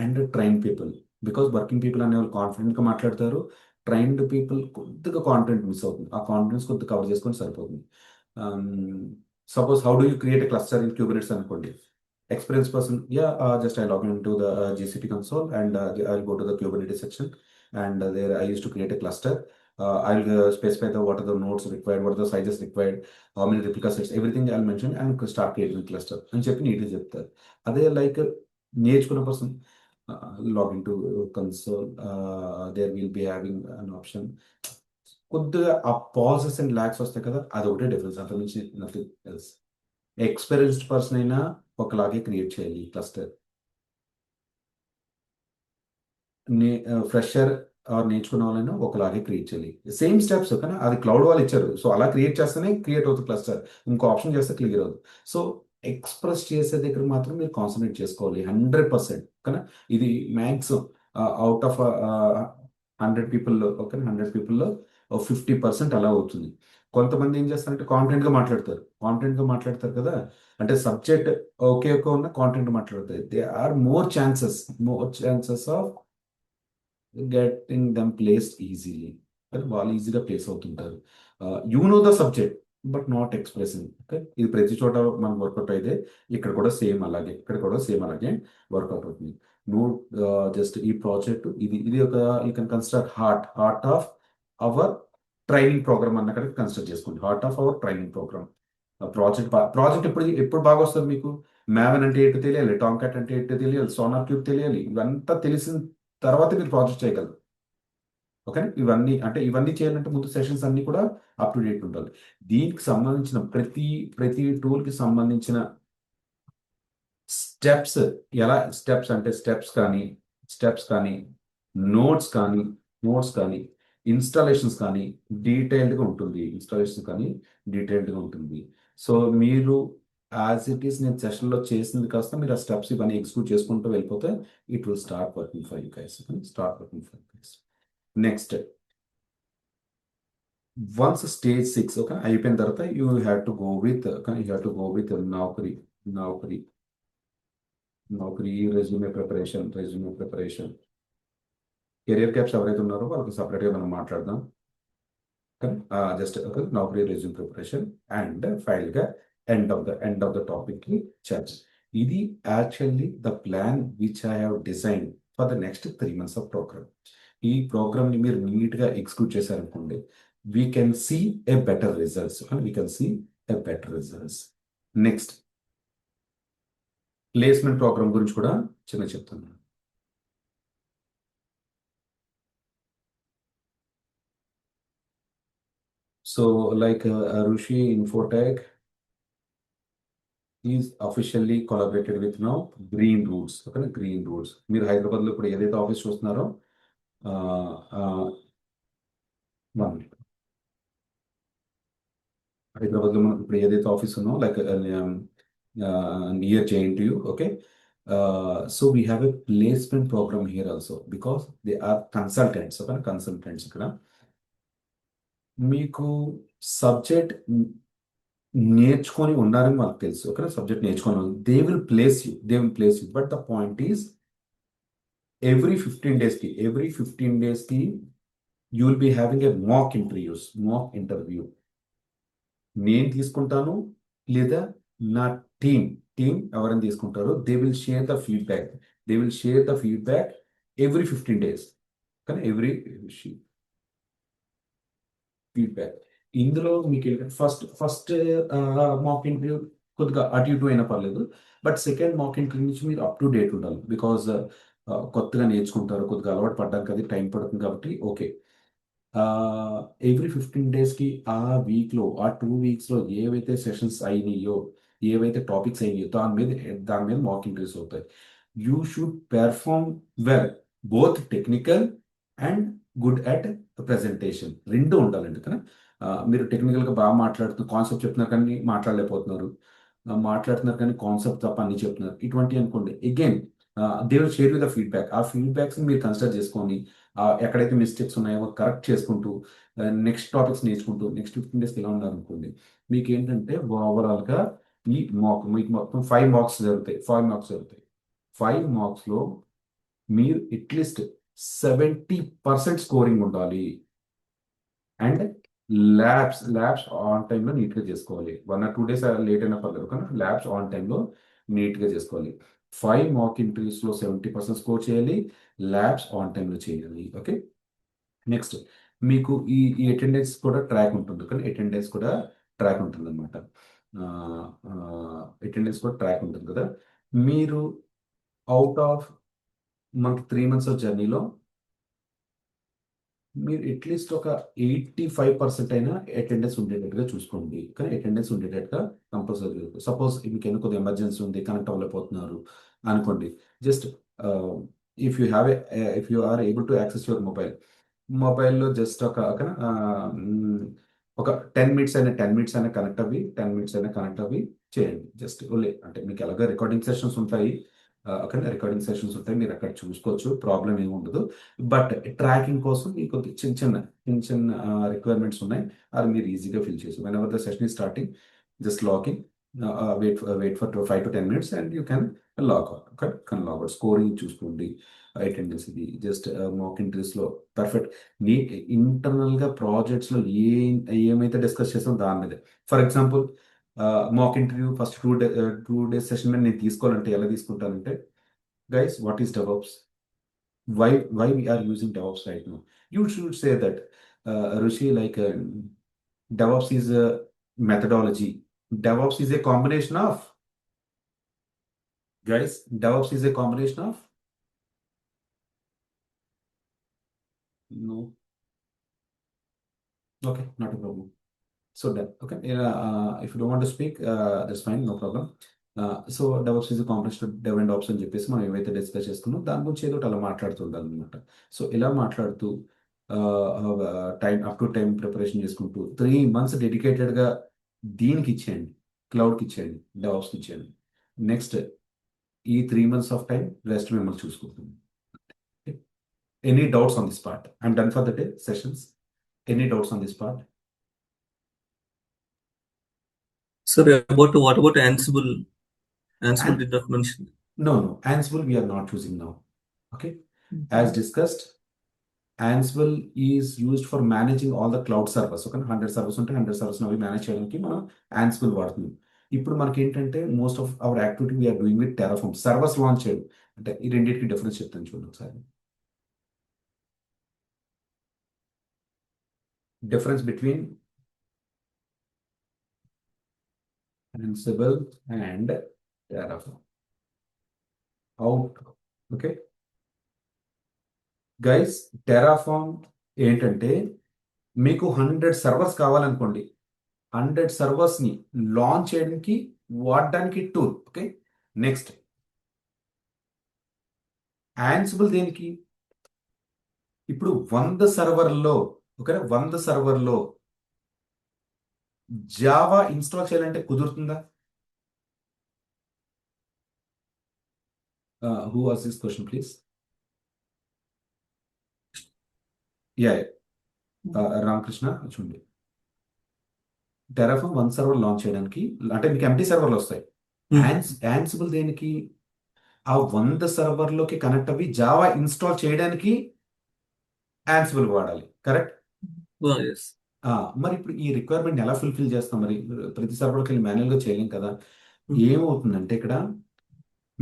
and train people. Because working people అనేవాళ్ళు కాన్ఫిడెంట్గా మాట్లాడతారు, trained people కొద్దిగా confident miss అవుతుంది. ఆ confidence కొద్దిగా cover చేసుకొని సరిపోతుంది. Suppose how do you create a cluster in Kubernetes అనుకోండి. Experienced person, yeah, just I log into the GCP console and I'll go to the Kubernetes section, and there I used to create a cluster. I'll specify what are the nodes required, what are the sizes required, how many replica sets, everything I'll mention and start creating a cluster అని చెప్పి నీట్గా చెప్తారు. అదే like నేర్చుకున్న person log in to console, there will be having an option. కొద్దిగా ఆ pauses and lakhs వస్తాయి కదా, అదొకటే డిఫరెన్స్, అంత మించి నథింగ్ ఎల్స్. ఎక్స్పీరియన్స్డ్ పర్సన్ అయినా ఒకలాగే క్రియేట్ చేయాలి క్లస్టర్. ఫ్రెషర్ ఆర్ నేర్చుకున్న వాళ్ళైనా ఒకలాగే క్రియేట్ చేయాలి. సేమ్ స్టెప్స్ కానీ అది క్లౌడ్ వాళ్ళు ఇచ్చారు, సో అలా క్రియేట్ చేస్తేనే క్రియేట్ అవుతుంది క్లస్టర్. ఇంకో ఆప్షన్ చేస్తే క్లియర్ అవుతుంది. సో ఎక్స్ప్రెస్ చేసే దగ్గర మాత్రం మీరు కాన్సన్ట్రేట్ చేసుకోవాలి 100%. కానీ ఇది మ్యాక్సిమం అవుట్ ఆఫ్ 100 పీపుల్లో, ఓకే, 100 పీపుల్లో 50% అలా అవుతుంది. కొంతమంది ఏం చేస్తారంటే కాన్ఫిడెంట్గా మాట్లాడతారు కదా, అంటే సబ్జెక్ట్ ఓకే ఓకే ఉన్న కాంటెంట్ మాట్లాడతాయి. They are more chances of getting them placed easily. కానీ వాళ్ళు ఈజీగా ప్లేస్ అవుతుంటారు. You know the subject but not expressing. Okay, ఇది ప్రతి చోట మనకు వర్కౌట్ అయితే ఇక్కడ కూడా సేమ్ అలాగే వర్కౌట్ అవుతుంది. నో, జస్ట్ ఈ ప్రాజెక్ట్ ఇది ఒక you can consider heart of our training program అన్నక్కడ కన్సిడర్ చేసుకోండి. Heart of our training program. Project ఎప్పుడు బాగా వస్తుంది మీకు? మ్యావెన్ అంటే ఏంటో తెలియాలి, టామ్కాట్ అంటే ఏంటో తెలియాలి, సోనార్ క్యూబ్ తెలియాలి. ఇవంతా తెలిసిన తర్వాత మీరు ప్రాజెక్ట్ చేయగలరు. ఓకే, ఇవన్నీ చేయాలంటే ముందు సెషన్స్ అన్ని కూడా అప్ టు డేట్ ఉండాలి. దీనికి సంబంధించిన ప్రతి టూల్కి సంబంధించిన స్టెప్స్, ఎలా స్టెప్స్ అంటే స్టెప్స్ కానీ నోట్స్ కానీ ఇన్స్టాలేషన్స్ కానీ డీటెయిల్డ్గా ఉంటుంది. సో మీరు యాజ్ ఇట్ ఈస్ నేను సెషన్లో చేసింది కాస్త మీరు ఆ స్టెప్స్ ఇవన్నీ ఎగ్జిక్యూట్ చేసుకుంటూ వెళ్ళిపోతే it will start working for you guys. Next, once stage 6 okay అయిపోయిన తర్వాత you have to go with Naukri resume preparation. Career gaps ఎవరైతే ఉన్నారో వాళ్ళకి సపరేట్గా మనం మాట్లాడదాం. Just Naukri resume preparation and ఫైనల్గా ఎండ్ ఆఫ్ ద టాపిక్కి చర్చ్. ఇది actually the plan which I have design for the next 3 months of program. ఈ ప్రోగ్రామ్ని మీరు నీట్గా ఎగ్జిక్యూట్ చేశారనుకోండి, we can see a better results. Next, placement program గురించి కూడా చిన్న చెప్తున్నాను. So like Rushi Infotech is officially collaborated with now Green Roots. Okay, Green Roots మీరు హైదరాబాద్లో ఇప్పుడు ఏదైతే ఆఫీస్ చూస్తున్నారో వన్ హైదరాబాద్లో మనం ఇప్పుడు ఏదైతే ఆఫీస్ ఉందో like near JNTU, okay. So we have a placement program here also because they are consultants, okay, consultants ఇక్కడ మీకు సబ్జెక్ట్ నేర్చుకొని ఉన్నారని మాకు తెలుసు, ఓకే. సబ్జెక్ట్ నేర్చుకొని they will place you but the point is every 15 డేస్కి you will be having a mock interview నేను తీసుకుంటాను, లేదా నా టీం టీం ఎవరైనా తీసుకుంటారో they will share the feedback every 15 days, కానీ ఎవ్రీ ఫీడ్బ్యాక్ ఇందులో మీకు ఏంటంటే ఫస్ట్ ఫస్ట్ మాక్ ఇంటర్వ్యూ కొద్దిగా అటు ఇటు అయినా పర్లేదు, బట్ సెకండ్ మాక్ ఇంటర్వ్యూ నుంచి మీరు అప్ టు డేట్ ఉండాలి బికాజ్ కొత్తగా నేర్చుకుంటారు, కొద్దిగా అలవాటు పడ్డానికి అది టైం పడుతుంది కాబట్టి ఓకే. ఎవ్రీ 15 డేస్కి ఆ 2 వీక్స్లో ఏవైతే సెషన్స్ అయినాయో, ఏవైతే టాపిక్స్ అయినాయో దాని మీద మాక్ ఇంటర్వ్యూస్ అవుతాయి. You should perform well, both technical and good at presentation, రెండు ఉండాలండి కదా. మీరు టెక్నికల్గా బాగా కాన్సెప్ట్ చెప్తున్నారు కానీ మాట్లాడలేకపోతున్నారు, మాట్లాడుతున్నారు కానీ కాన్సెప్ట్ తప్ప అన్ని చెప్తున్నారు, ఇటువంటి అనుకోండి again they will share with the feedback. ఆ ఫీడ్బ్యాక్స్ని మీరు కన్సిడర్ చేసుకొని ఎక్కడైతే మిస్టేక్స్ ఉన్నాయో కరెక్ట్ చేసుకుంటూ నెక్స్ట్ టాపిక్స్ నేర్చుకుంటూ నెక్స్ట్ 15 డేస్కి ఎలా ఉన్నారనుకోండి, మీకు ఏంటంటే ఓవరాల్గా మీకు మొత్తం 5 మార్క్స్ జరుగుతాయి. 5 మార్క్స్లో మీరు అట్లీస్ట్ 70% స్కోరింగ్ ఉండాలి. అండ్ ల్యాబ్స్ ఆన్ టైంలో నీట్గా చేసుకోవాలి. 1 or 2 days లేట్ అయినా పర్లేదు, కానీ ల్యాబ్స్ ఆన్ టైంలో నీట్గా చేసుకోవాలి. 5 మాక్ ఇంటర్వ్యూస్లో 70% స్కోర్ చేయాలి, ల్యాబ్స్ ఆన్ టైంలో చేయాలి, ఓకే. నెక్స్ట్ మీకు ఈ అటెండెన్స్ కూడా ట్రాక్ ఉంటుంది, కానీ అటెండెన్స్ కూడా ట్రాక్ ఉంటుంది అనమాట. అటెండెన్స్ కూడా ట్రాక్ ఉంటుంది కదా. మీరు అవుట్ ఆఫ్ మనకి 3 months జర్నీలో మీరు అట్లీస్ట్ ఒక 85% అయినా అటెండెన్స్ ఉండేటట్టుగా చూసుకోండి, కానీ అటెండెన్స్ ఉండేటట్టుగా కంపల్సరీ. సపోజ్ మీకు కొద్దిగా ఎమర్జెన్సీ ఉంది, కనెక్ట్ అవ్వలేకపోతున్నారు అనుకోండి, just if you are able to access your మొబైల్లో జస్ట్ ఒక 10 minutes అయినా కనెక్ట్ అవ్వి చేయండి. జస్ట్ అంటే మీకు ఎలాగో రికార్డింగ్ సెషన్స్ ఉంటాయి, మీరు అక్కడ చూసుకోవచ్చు, ప్రాబ్లం ఏమి ఉండదు. బట్ ట్రాకింగ్ కోసం మీకు చిన్న రిక్వైర్మెంట్స్ ఉన్నాయి, అది మీరు ఈజీగా ఫిల్ చేసి వెన్ ఎవర్ ద సెషన్ ఈ starting just login, wait for 5 to 10 minutes and you can logout, okay. కానీ లాగ్అవుట్ స్కోరింగ్ చూసుకోండి, అటెండెన్స్ ఇది జస్ట్ మాక్ ఇంటర్వ్యూస్లో పర్ఫెక్ట్. నీ ఇంటర్నల్గా ప్రాజెక్ట్స్లో ఏమైతే డిస్కస్ చేస్తామో దాని మీద. For example mock interview first 2 days session మీద నేను తీసుకోవాలంటే ఎలా తీసుకుంటానంటే, guys what is DevOps, why we are using DevOps right now. You should say that, Rishi, like DevOps is a methodology. DevOps is a combination of, guys, DevOps is a combination of, no, okay, not a problem. So done, okay. If you don't want to speak, that's fine, no problem. So DevOps is complex dev and ops అని చెప్పేసి మనం ఏవైతే discuss చేసుకున్నాం దాని గురించి ఏదో అలా మాట్లాడుతుండాలి అనమాట. సో ఇలా మాట్లాడుతూ అప్ టు టైం ప్రిపరేషన్ చేసుకుంటూ 3 months డెడికేటెడ్గా దీనికి ఇచ్చేయండి, క్లౌడ్కి ఇచ్చేయండి, డెవాప్స్కి ఇచ్చేయండి. నెక్స్ట్ ఈ 3 months ఆఫ్ టైం రెస్ట్ మిమ్మల్ని చూసుకుంటుంది. Any doubts on this part? I'm done for the day sessions. Any doubts on this part? Sir, what about Ansible? Ansible did not mention. No, Ansible we are not using now. Okay. As discussed, Ansible is used for managing all the cloud servers. Okay, 100 servers ఉంటే 100 servers అవి manage చేయడానికి మనం Ansible వాడుతున్నాం. ఇప్పుడు మనకి ఏంటంటే most of our activity we're doing with Terraform. Servers launch చేయడం అంటే ఈ రెండింటికి డిఫరెన్స్ చెప్తాను చూడండి ఒకసారి. Difference between Ansible and Terraform. Out. Okay. Guys Terraform ఏంటంటే మీకు 100 సర్వర్స్ కావాలనుకోండి, 100 సర్వర్స్ని లాంచ్ చేయడానికి వాడడానికి టూల్, ఓకే. నెక్స్ట్ యాన్సిబుల్ దేనికి? ఇప్పుడు 100 సర్వర్లో ఓకేనా 100 సర్వర్లో జావా ఇన్స్టాల్ చేయాలంటే కుదురుతుందా? Who was this question please? Yeah Ramakrishna చూడండి. టెరాఫామ్ 1 సర్వర్ లాంచ్ చేయడానికి అంటే మీకు ఎంటీ సర్వర్లు వస్తాయి. యాన్సిబుల్ దేనికి? ఆ 100 సర్వర్లోకి కనెక్ట్ అవ్వి జావా ఇన్స్టాల్ చేయడానికి యాన్సిబుల్ వాడాలి. కరెక్ట్? ఎస్ మరి ఇప్పుడు ఈ రిక్వైర్మెంట్ ఎలా ఫుల్ఫిల్ చేస్తాం? మరి ప్రతి సర్వర్కి వెళ్ళి మాన్యువల్గా చేయలేం కదా. ఏమవుతుందంటే ఇక్కడ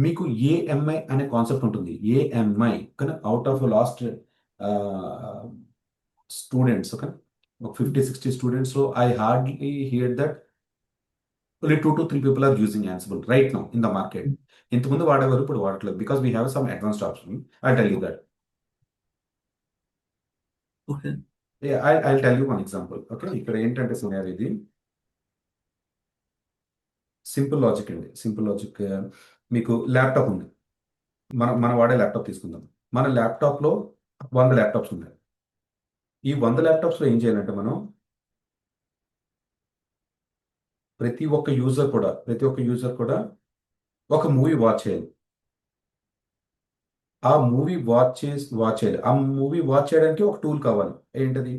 మీకు ఏఎంఐ అనే కాన్సెప్ట్ ఉంటుంది. ఏఎంఐ కానీ అవుట్ ఆఫ్ లాస్ట్ స్టూడెంట్స్ ఒక 50-60 స్టూడెంట్స్లో I hardly hear that only 2 to 3 people are using Ansible right now in the market. ఇంతకుముందు వాడేవారు, ఇప్పుడు వాడట్లేదు. Because we have some advanced option. I tell you that. Okay I tell you one example. Okay, ఇక్కడ ఏంటంటే scenario ఇది simple logic అండి. Simple logic. మీకు laptop ఉంది. మనం వాడే ల్యాప్టాప్ తీసుకుందాం. మన ల్యాప్టాప్లో 100 ల్యాప్టాప్స్ ఉన్నాయి. ఈ 100 ల్యాప్టాప్స్లో ఏం చేయాలంటే మనం ప్రతి ఒక్క యూజర్ కూడా ఒక మూవీ వాచ్ చేయాలి. ఆ మూవీ వాచ్ చేయాలి. ఆ మూవీ వాచ్ చేయడానికి ఒక టూల్ కావాలి. ఏంటది?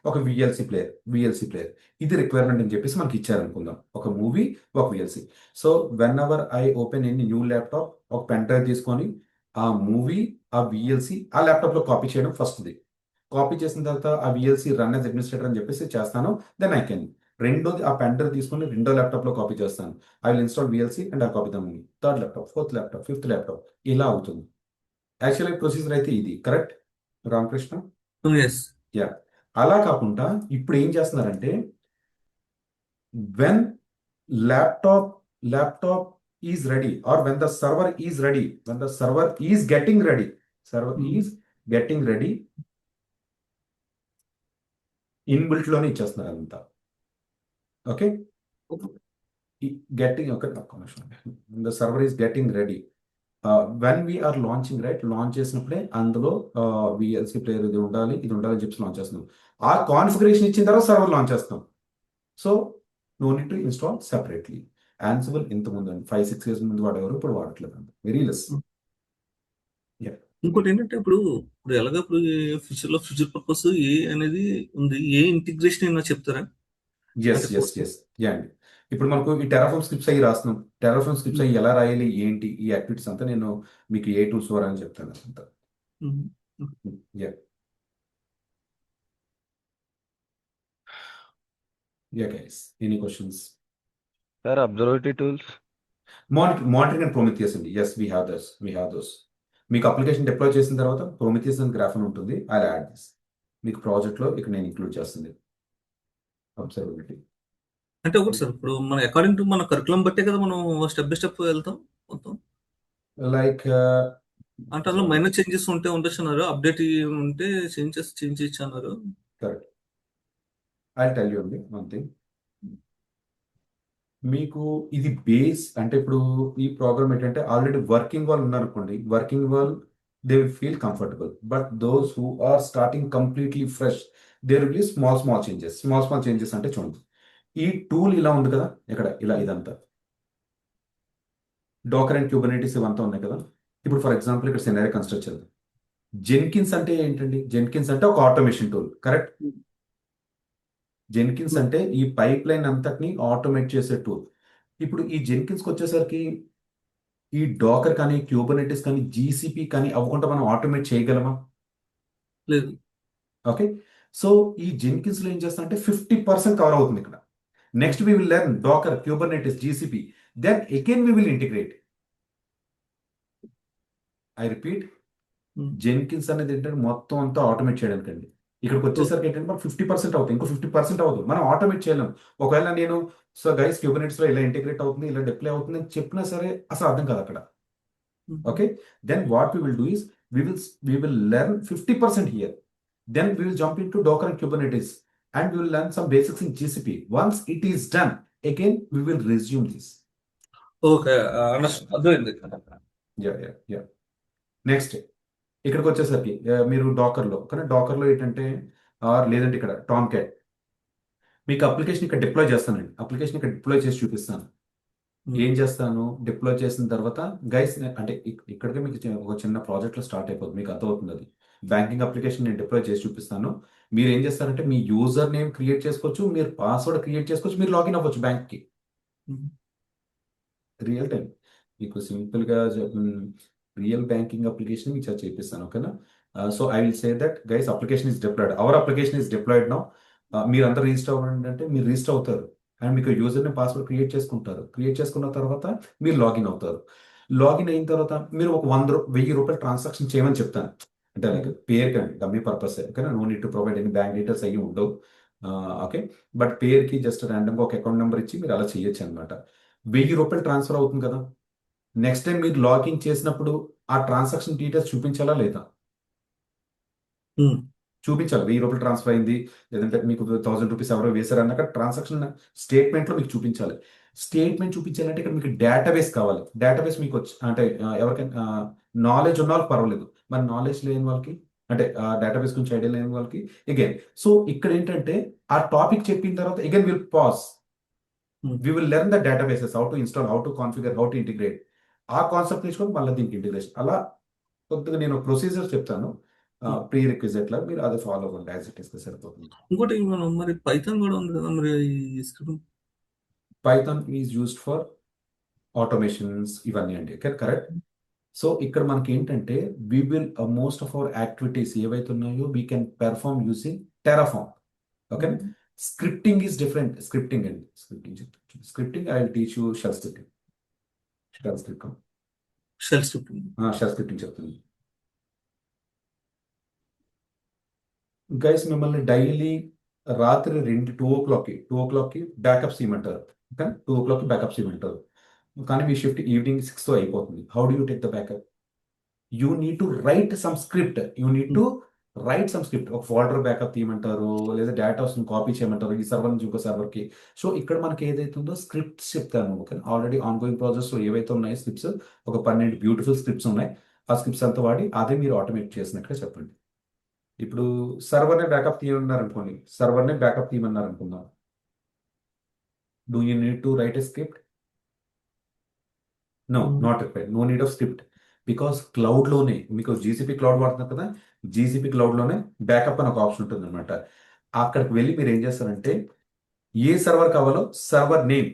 ఒక విఎల్సి ప్లేయర్. ఇది రిక్వైర్మెంట్ అని చెప్పేసి మనకి ఇచ్చారనుకుందాం. ఒక మూవీ, ఒక VLC. So when ever I open any new laptop, ఒక పెన్ డ్రైవ్ తీసుకొని ఆ మూవీ, ఆ విఎల్సి ఆ ల్యాప్టాప్లో కాపీ చేయడం ఫస్ట్ది. కాపీ చేసిన తర్వాత ఆ విఎల్సి రన్ యాజ్ అడ్మినిస్ట్రేటర్ అని చెప్పేసి చేస్తాను. Then I can. రెండోది ఆ పెన్ డ్రైవ్ తీసుకొని రెండో ల్యాప్టాప్లో కాపీ చేస్తాను. I will install VLC and ఆ copy the movie. Third laptop, fourth laptop, fifth laptop ఇలా అవుతుంది. యాక్చువల్లీ ప్రొసీజర్ అయితే ఇది. కరెక్ట్ రామకృష్ణ? Yes yeah. అలా కాకుండా ఇప్పుడు ఏం చేస్తున్నారంటే when laptop is ready or when the server is ready, getting ready inbuilt లోనే ఇచ్చేస్తున్నారు అదంతా. Okay, the server is getting ready when we are launching, right? Launch చేసినప్పుడే అందులో విఎల్సి ప్లేయర్ ఇది ఉండాలి అని చెప్పి లాంచ్ చేస్తున్నాం. ఆ కాన్ఫిగరేషన్ ఇచ్చిన తర్వాత సర్వర్ లాంచ్ చేస్తాం. So no need to install separately. Ansible ఇంతకుముందు 5-6 years ముందు వాడేవారు, ఇప్పుడు వాడట్లేదు. Very less. ఇంకోటి ఏంటంటే ఇప్పుడు ఎలాగ ఇప్పుడు ఫ్యూచర్ పర్పస్ ఏ అనేది ఉంది, ఏ ఇంటిగ్రేషన్ అయినా చెప్తారా? ఎస్ యా అండి. ఇప్పుడు మనకు ఈ టెరాఫామ్ స్క్రిప్ట్స్ అయ్యి రాస్తున్నాం. టెరాఫామ్ స్క్రిప్ట్స్ అయ్యి ఎలా రాయాలి, ఏంటి ఈ యాక్టివిటీస్ అంతా నేను మీకు ఏ టూల్స్ అని చెప్తాను అంతా. Yeah, guys. Any questions? Sir, observability tools. Monitoring and Prometheus అండి. Yes, we have those. మీకు అప్లికేషన్ డిప్లాయ్ చేసిన తర్వాత Prometheus and Graph అని ఉంటుంది. I'll add this. మీకు ప్రాజెక్ట్లో ఇక్కడ నేను ఇంక్లూడ్ చేస్తుంది అబ్జర్వబిలిటీ. అంటే ఒకటి సార్, ఇప్పుడు మన అకార్డింగ్ టు మన కరికులం బట్టే కదా మనం స్టెప్ బై స్టెప్ వెళ్తాం మొత్తం. లైక్ అంటే అందులో మైనర్ చేంజెస్ ఉండొచ్చు అన్నారు, అప్డేట్ ఉంటే చేంజ్ ఇచ్చన్నారు. Correct. I'll tell you only one thing. మీకు ఇది బేస్ అంటే ఇప్పుడు ఈ ప్రోగ్రామ్ ఏంటంటే ఆల్రెడీ వర్కింగ్ వాళ్ళు ఉన్నారనుకోండి, వర్కింగ్ వాళ్ళు they will feel comfortable. But those who are starting completely fresh, there will be small changes. అంటే చూడండి, ఈ టూల్ ఇలా ఉంది కదా, ఇక్కడ ఇలా ఇదంతా డోకర్ అండ్ క్యూబర్నెటిస్ ఇవంతా ఉన్నాయి కదా. ఇప్పుడు ఫర్ ఎగ్జాంపుల్ ఇక్కడ సినారీ కన్స్ట్రక్ట్ చేద్దాం. జెన్కిన్స్ అంటే ఏంటండి? జెన్కిన్స్ అంటే ఒక ఆటోమేషన్ టూల్. కరెక్ట్? జెన్కిన్స్ అంటే ఈ పైప్ లైన్ అంతటిని ఆటోమేట్ చేసే టూల్. ఇప్పుడు ఈ జెన్కిన్స్కి వచ్చేసరికి ఈ డోకర్ కానీ క్యూబర్నెటిస్ కానీ జీసీపీ కానీ అవ్వకుండా మనం ఆటోమేట్ చేయగలమా? లేదు. ఓకే, సో ఈ జెన్కిన్స్లో ఏం చేస్తామంటే 50% కవర్ అవుతుంది ఇక్కడ. Next we will learn Docker, Kubernetes, GCP, then again we will integrate. I repeat, Jenkins అనేది ఏంటంటే మొత్తం అంతా ఆటోమేట్ చేయడానికి అండి. ఇక్కడికి వచ్చేసరికి ఏంటంటే మనకు 50% అవుతుంది, ఇంకో 50% అవుతుంది. మనం ఆటోమేట్ చేయలేం. ఒకవేళ నేను సో గైస్ క్యూబర్నెటిస్లో ఇలా ఇంటిగ్రేట్ అవుతుంది, ఇలా డిప్లాయ్ అవుతుంది అని చెప్పినా సరే అసలు అర్థం కాదు అక్కడ. Okay, then what we will do is we will learn 50% here. Then we will jump into Docker and Kubernetes and we will learn some basics in GCP. Once it is done, again we will resume this. Okay, అర్థమైంది. Yeah. Next, ఇక్కడికి వచ్చేసరికి మీరు డాకర్లో, కానీ డాకర్లో ఏంటంటే లేదంటే ఇక్కడ Tom cat, మీకు application ఇక్కడ డిప్లాయ్ చేస్తానండి. అప్లికేషన్ ఇక్కడ డిప్లాయ్ చేసి చూపిస్తాను. ఏం చేస్తాను, డిప్లాయ్ చేసిన తర్వాత గైస్ అంటే ఇక్కడికే మీకు ఒక చిన్న ప్రాజెక్ట్లో స్టార్ట్ అయిపోతుంది, మీకు అర్థమవుతుంది అది. బ్యాంకింగ్ అప్లికేషన్ నేను డిప్లాయ్ చేసి చూపిస్తాను. మీరు ఏం చేస్తారంటే మీ యూజర్ నేమ్ క్రియేట్ చేసుకోవచ్చు, మీరు పాస్వర్డ్ క్రియేట్ చేసుకోవచ్చు, మీరు లాగిన్ అవ్వచ్చు బ్యాంక్కి రియల్ టైం. మీకు సింపుల్గా రియల్ బ్యాంకింగ్ అప్లికేషన్ మీకు చేపిస్తాను, ఓకేనా. So I will say that guys application is deployed, our application is deployed now. మీరు అందరూ రిజిస్టర్ అవ్వండి అంటే మీరు రిజిస్టర్ అవుతారు అండ్ మీకు యూజర్ నేమ్ పాస్వర్డ్ క్రియేట్ చేసుకుంటారు. క్రియేట్ చేసుకున్న తర్వాత మీరు లాగిన్ అవుతారు. లాగిన్ అయిన తర్వాత మీరు ఒక 1000 రూపాయలు ట్రాన్సాక్షన్ చేయమని చెప్తాను. అంటే లైక్ పేరుకి అండి, డమ్మీ పర్పస్, ఓకేనా. No need to provide any bank details అయ్యి ఉండవు, ఓకే. బట్ పేరుకి జస్ట్ ర్యాండమ్గా ఒక అకౌంట్ నెంబర్ ఇచ్చి మీరు అలా చేయొచ్చు అనమాట. 1000 రూపాయలు ట్రాన్స్ఫర్ అవుతుంది కదా. నెక్స్ట్ టైం మీరు లాగిన్ చేసినప్పుడు ఆ ట్రాన్సాక్షన్ డీటెయిల్స్ చూపించాలా లేదా? చూపించాలి. 1000 రూపాయలు ట్రాన్స్ఫర్ అయింది, లేదంటే మీకు 1000 రూపీస్ ఎవరో వేశారు అన్నాక ట్రాన్సాక్షన్ స్టేట్మెంట్లో మీకు చూపించాలి. స్టేట్మెంట్ చూపించాలంటే ఇక్కడ మీకు డేటాబేస్ కావాలి. డేటాబేస్ మీకు వచ్చి అంటే ఎవరికైనా నాలెడ్జ్ ఉన్న వాళ్ళకి పర్వాలేదు, మరి నాలెడ్జ్ లేని వాళ్ళకి అంటే డేటాబేస్ గురించి ఐడియా లేని వాళ్ళకి అగైన్. సో ఇక్కడ ఏంటంటే ఆ టాపిక్ చెప్పిన తర్వాత again will pause. We will learn the databases, how to install, how to configure, how to integrate. ఆ కాన్సెప్ట్ నేర్చుకొని మళ్ళీ దీనికి ఇంటిగ్రేషన్. అలా కొద్దిగా నేను ప్రొసీజర్ చెప్తాను, ప్రీ రిక్విజిట్ లా మీరు అది ఫాలో అవ్వండి, యాజ్ ఇట్ ఇస్ సరిపోతుంది. ఇంకోటి మనం మరి పైథాన్ కూడా ఉంది కదా, మరి ఈ script Python is used for automations ఇవన్నీ అండి, కరెక్ట్. సో ఇక్కడ మనకి ఏంటంటే we will most of our activities ఏవైతే ఉన్నాయో we can perform using Terraform, okay. Scripting is different. Scripting అండి, scripting I will teach you shell scripting. Shell scripting shell scripting. Shell scripting చెప్తుంది. Guys మిమ్మల్ని daily రాత్రి 2 o'clockకి backups ఇవ్వమంటారు, ఓకే. 2 o'clockకి బ్యాకప్స్ ఇవ్వమంటారు, కానీ మీ షిఫ్ట్ ఈవినింగ్ 6తో అయిపోతుంది. How do you take the backup? You need to write some script. ఒక ఫోల్డర్ బ్యాకప్ తీయమంటారు, లేదా డేటాస్ని కాపీ చేయమంటారు ఈ సర్వర్ నుంచి ఇంకో సర్వర్కి. సో ఇక్కడ మనకి ఏదైతే ఉందో స్క్రిప్ట్స్ చెప్తాను, ఓకే. ఆల్రెడీ ఆన్ గోయింగ్ ప్రాసెస్లో ఏవైతే ఉన్నాయో స్క్రిప్ట్స్, ఒక 12 బ్యూటిఫుల్ స్క్రిప్ట్స్ ఉన్నాయి. ఆ స్క్రిప్ట్స్ అంతా వాడి అదే మీరు ఆటోమేట్ చేసినట్టుగా చెప్పండి. ఇప్పుడు సర్వర్నే బ్యాకప్ తీయమన్నారు అనుకోండి, సర్వర్నే బ్యాకప్ తీయమన్నారు అనుకుందాం. Do you need to write a script? No, not required. No need of script, because క్లౌడ్లోనే మీకు జీసీపీ క్లౌడ్ వాడుతున్నారు కదా, జీసీపీ క్లౌడ్లోనే బ్యాకప్ అని ఒక ఆప్షన్ ఉంటుంది అనమాట. అక్కడికి వెళ్ళి మీరు ఏం చేస్తారంటే ఏ సర్వర్ కావాలో server name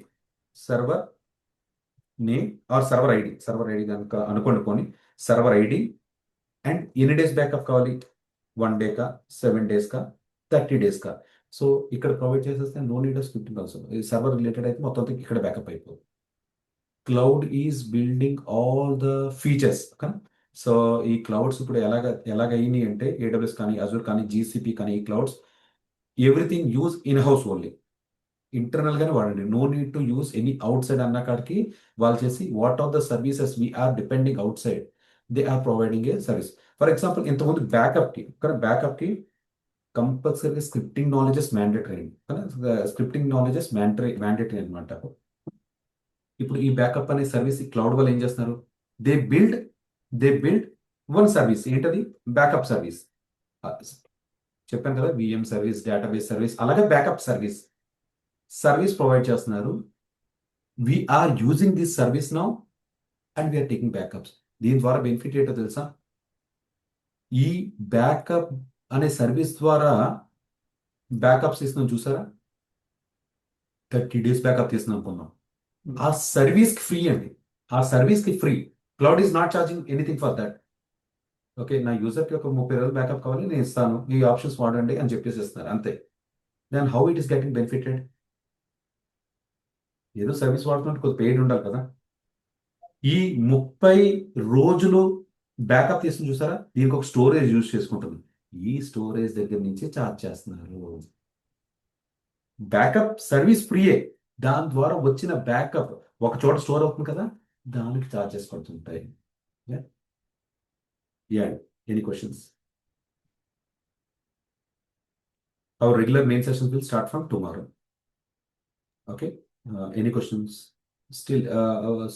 or server ID కనుక అనుకోండి, సర్వర్ ఐడి అండ్ ఎన్ని డేస్ బ్యాకప్ కావాలి, 1 day కా, 7 days కా, 30 days కా. సో ఇక్కడ ప్రొవైడ్ చేసేస్తే no need of scripting also. Server related అయితే మొత్తం ఇక్కడ బ్యాకప్ అయిపోతుంది. Cloud is building all the features, okay. So ఈ క్లౌడ్స్ ఇప్పుడు ఎలాగైనాయి అంటే ఏడబ్ల్యూఎస్ కానీ, అజూర్ కానీ, జీసీపీ కానీ, ఈ clouds everything use in house only, ఇంటర్నల్గానే వాడండి. No need to use any outside అన్న కాడికి వాళ్ళు చేసి what are the services we're depending outside, they are providing a service. For example ఇంతకుముందు బ్యాకప్కి కంపల్సరీ స్క్రిప్టింగ్ నాలెడ్జెస్ మ్యాండేటరీ అండి, scripting knowledges mandatory అనమాట. ఇప్పుడు ఈ బ్యాకప్ అనే సర్వీస్ క్లౌడ్ వాళ్ళు ఏం చేస్తున్నారు, దే బిల్డ్ వన్ సర్వీస్, ఏంటది బ్యాకప్ సర్వీస్. చెప్పాను కదా, విఎం సర్వీస్, డేటాబేస్ సర్వీస్, అలాగే బ్యాకప్ సర్వీస్ ప్రొవైడ్ చేస్తున్నారు. We're using this service now and we're taking backups. దీని ద్వారా బెనిఫిట్ ఏంటో తెలుసా? ఈ బ్యాకప్ అనే సర్వీస్ ద్వారా బ్యాకప్స్ తీస్తున్నాం చూసారా, 30 days బ్యాకప్ తీస్తున్నాం అనుకున్నాం, ఆ సర్వీస్కి ఫ్రీ అండి, ఆ సర్వీస్కి free. Cloud is not charging anything for that, okay. నా యూజర్కి ఒక 30 రోజులు బ్యాకప్ కావాలి, నేను ఇస్తాను, ఈ ఆప్షన్స్ వాడండి అని చెప్పేసి ఇస్తున్నారు, అంతే. Then how it is getting benefited? ఏదో సర్వీస్ వాడుతున్నట్టు కొద్ది పెయిడ్ ఉండాలి కదా. ఈ 30 రోజులు బ్యాకప్ తీసుకుని చూసారా, దీనికి ఒక స్టోరేజ్ యూజ్ చేసుకుంటుంది, ఈ స్టోరేజ్ దగ్గర నుంచి ఛార్జ్ చేస్తున్నారు. బ్యాకప్ సర్వీస్ ఫ్రీయే, దాని ద్వారా వచ్చిన బ్యాకప్ ఒక చోట స్టోర్ అవుతుంది కదా, దానికి ఛార్జెస్ పడుతుంటాయి. Any questions? Our regular main sessions will start from tomorrow. Okay. Any questions? Still,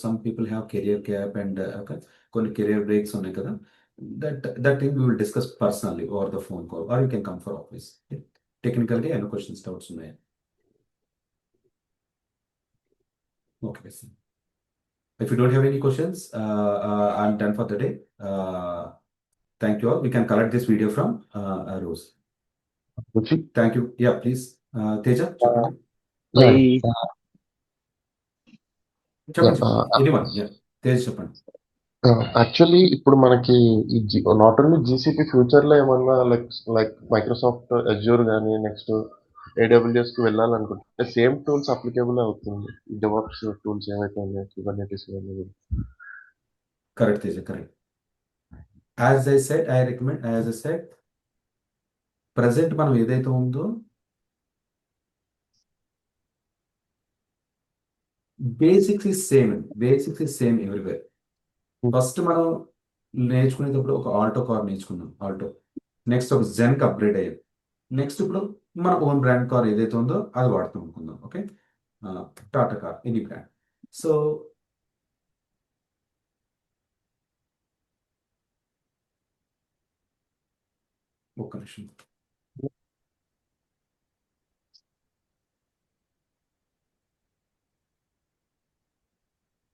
some people have career gap and okay, కొన్ని career breaks ఉన్నాయి కదా. that thing we will discuss personally over the phone call, or you can come for office. Technically, any questions, doubts ఉన్నాయా? Okay, sir. If you don't have any questions, I'm done for the day. Thank you all. We can collect this video from Rose. Ruchi? Thank you. Yeah, please. Teja, చెప్పండి. Yeah, చెప్పండి. Anyone? Yeah. Teja, చెప్పండి. Actually ఇప్పుడు మనకి not only GCP ఫ్యూచర్లో ఏమన్నా like Microsoft Azure కానీ next AWS కి వెళ్ళాలనుకుంటే సేమ్ టూల్స్ అప్లికేబుల్ అవుతుంది. డెవాప్స్ టూల్స్ ఏవైతే ఉన్నాయో కుబర్నెటిస్ ఇవన్నీ. Correct, Teja, correct. As I said, present మనం ఏదైతే ఉందో basics is same everywhere. First మనం నేర్చుకునేటప్పుడు ఒక ఆల్టో కార్ నేర్చుకున్నాం. నెక్స్ట్ ఒక జెన్కి అప్గ్రేడ్ అయ్యాం. నెక్స్ట్ ఇప్పుడు మన ఓన్ బ్రాండ్ కార్ ఏదైతే ఉందో అది వాడుతూ అనుకుందాం. Okay, Tata car, any brand. So ఒక్క నిమిషం.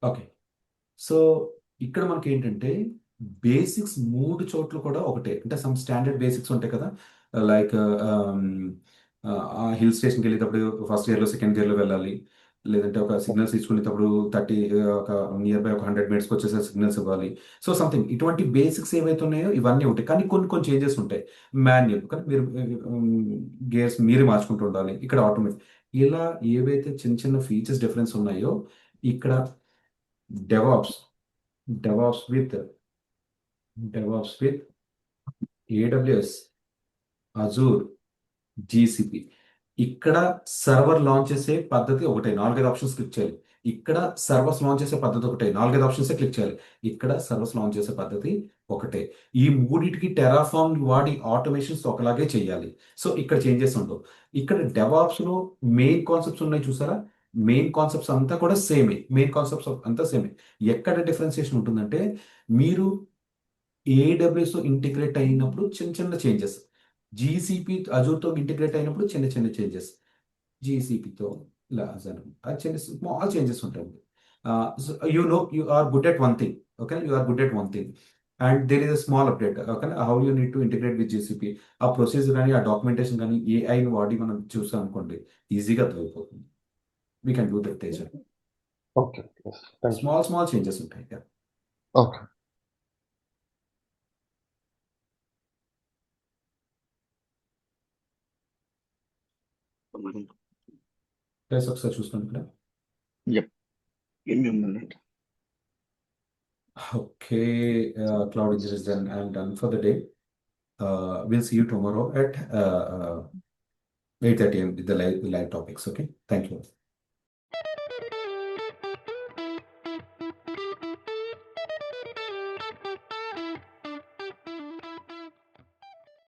ఓకే, సో ఇక్కడ మనకి ఏంటంటే బేసిక్స్ 3 చోట్ల కూడా ఒకటే. అంటే సమ్ స్టాండర్డ్ బేసిక్స్ ఉంటాయి కదా, లైక్ హిల్ స్టేషన్కి వెళ్ళేటప్పుడు ఫస్ట్ గేర్లో సెకండ్ గేర్లో వెళ్ళాలి, లేదంటే ఒక సిగ్నల్స్ ఇచ్చుకునేటప్పుడు ఒక నియర్ బై ఒక 100 మీటర్స్కి వచ్చేసే సిగ్నల్స్ ఇవ్వాలి. సో సంథింగ్ ఇటువంటి బేసిక్స్ ఏవైతే ఉన్నాయో ఇవన్నీ ఉంటాయి, కానీ కొన్ని చేంజెస్ ఉంటాయి. మాన్యువల్ కానీ మీరు గేర్స్ మీరే మార్చుకుంటూ ఉండాలి. ఇక్కడ ఆటోమేటిక్, ఇలా ఏవైతే చిన్న ఫీచర్స్ డిఫరెన్స్ ఉన్నాయో ఇక్కడ DevOps with AWS, Azure, GCP. ఇక్కడ సర్వర్ లాంచ్ చేసే పద్ధతి ఒకటే, 4-5 ఆప్షన్స్ క్లిక్ చేయాలి. ఇక్కడ సర్వర్స్ లాంచ్ చేసే పద్ధతి ఒకటే, 4-5 ఆప్షన్స్ క్లిక్ చేయాలి. ఇక్కడ సర్వర్స్ లాంచ్ చేసే పద్ధతి ఒకటే. ఈ మూడింటికి టెరాఫార్మ్ వాడి ఆటోమేషన్స్ ఒకలాగే చేయాలి. సో ఇక్కడ చేంజెస్ ఉండవు. ఇక్కడ DevOps లో మెయిన్ కాన్సెప్ట్స్ ఉన్నాయి చూసారా, మెయిన్ కాన్సెప్ట్స్ అంతా కూడా సేమే. ఎక్కడ డిఫరెన్సియేషన్ ఉంటుందంటే మీరు AWS తో ఇంటిగ్రేట్ అయినప్పుడు చిన్న చేంజెస్, GCP అజూర్తో ఇంటిగ్రేట్ అయినప్పుడు చిన్న చేంజెస్, GCPతో ఇలా చిన్న స్మాల్ చేంజెస్ ఉంటాయి. You are good at one thing. Okay, you are good at one thing and there is a small update. Okay, how you need to integrate with GCP. ఆ procedure కానీ ఆ documentation కానీ AIని వాడి మనం చూసాం అనుకోండి, ఈజీగా అర్థమైపోతుంది. We can do that, Teja. Okay, thank you. Small changes ఉంటాయి. Yeah. ఓకే. Guys, ఒకసారి చూసుకోండి ఇక్కడ. Give me a minute. Okay, cloud engineers, then I'm done for the day. We'll see you tomorrow at 8:30 AM with the live topics. Okay, thank you.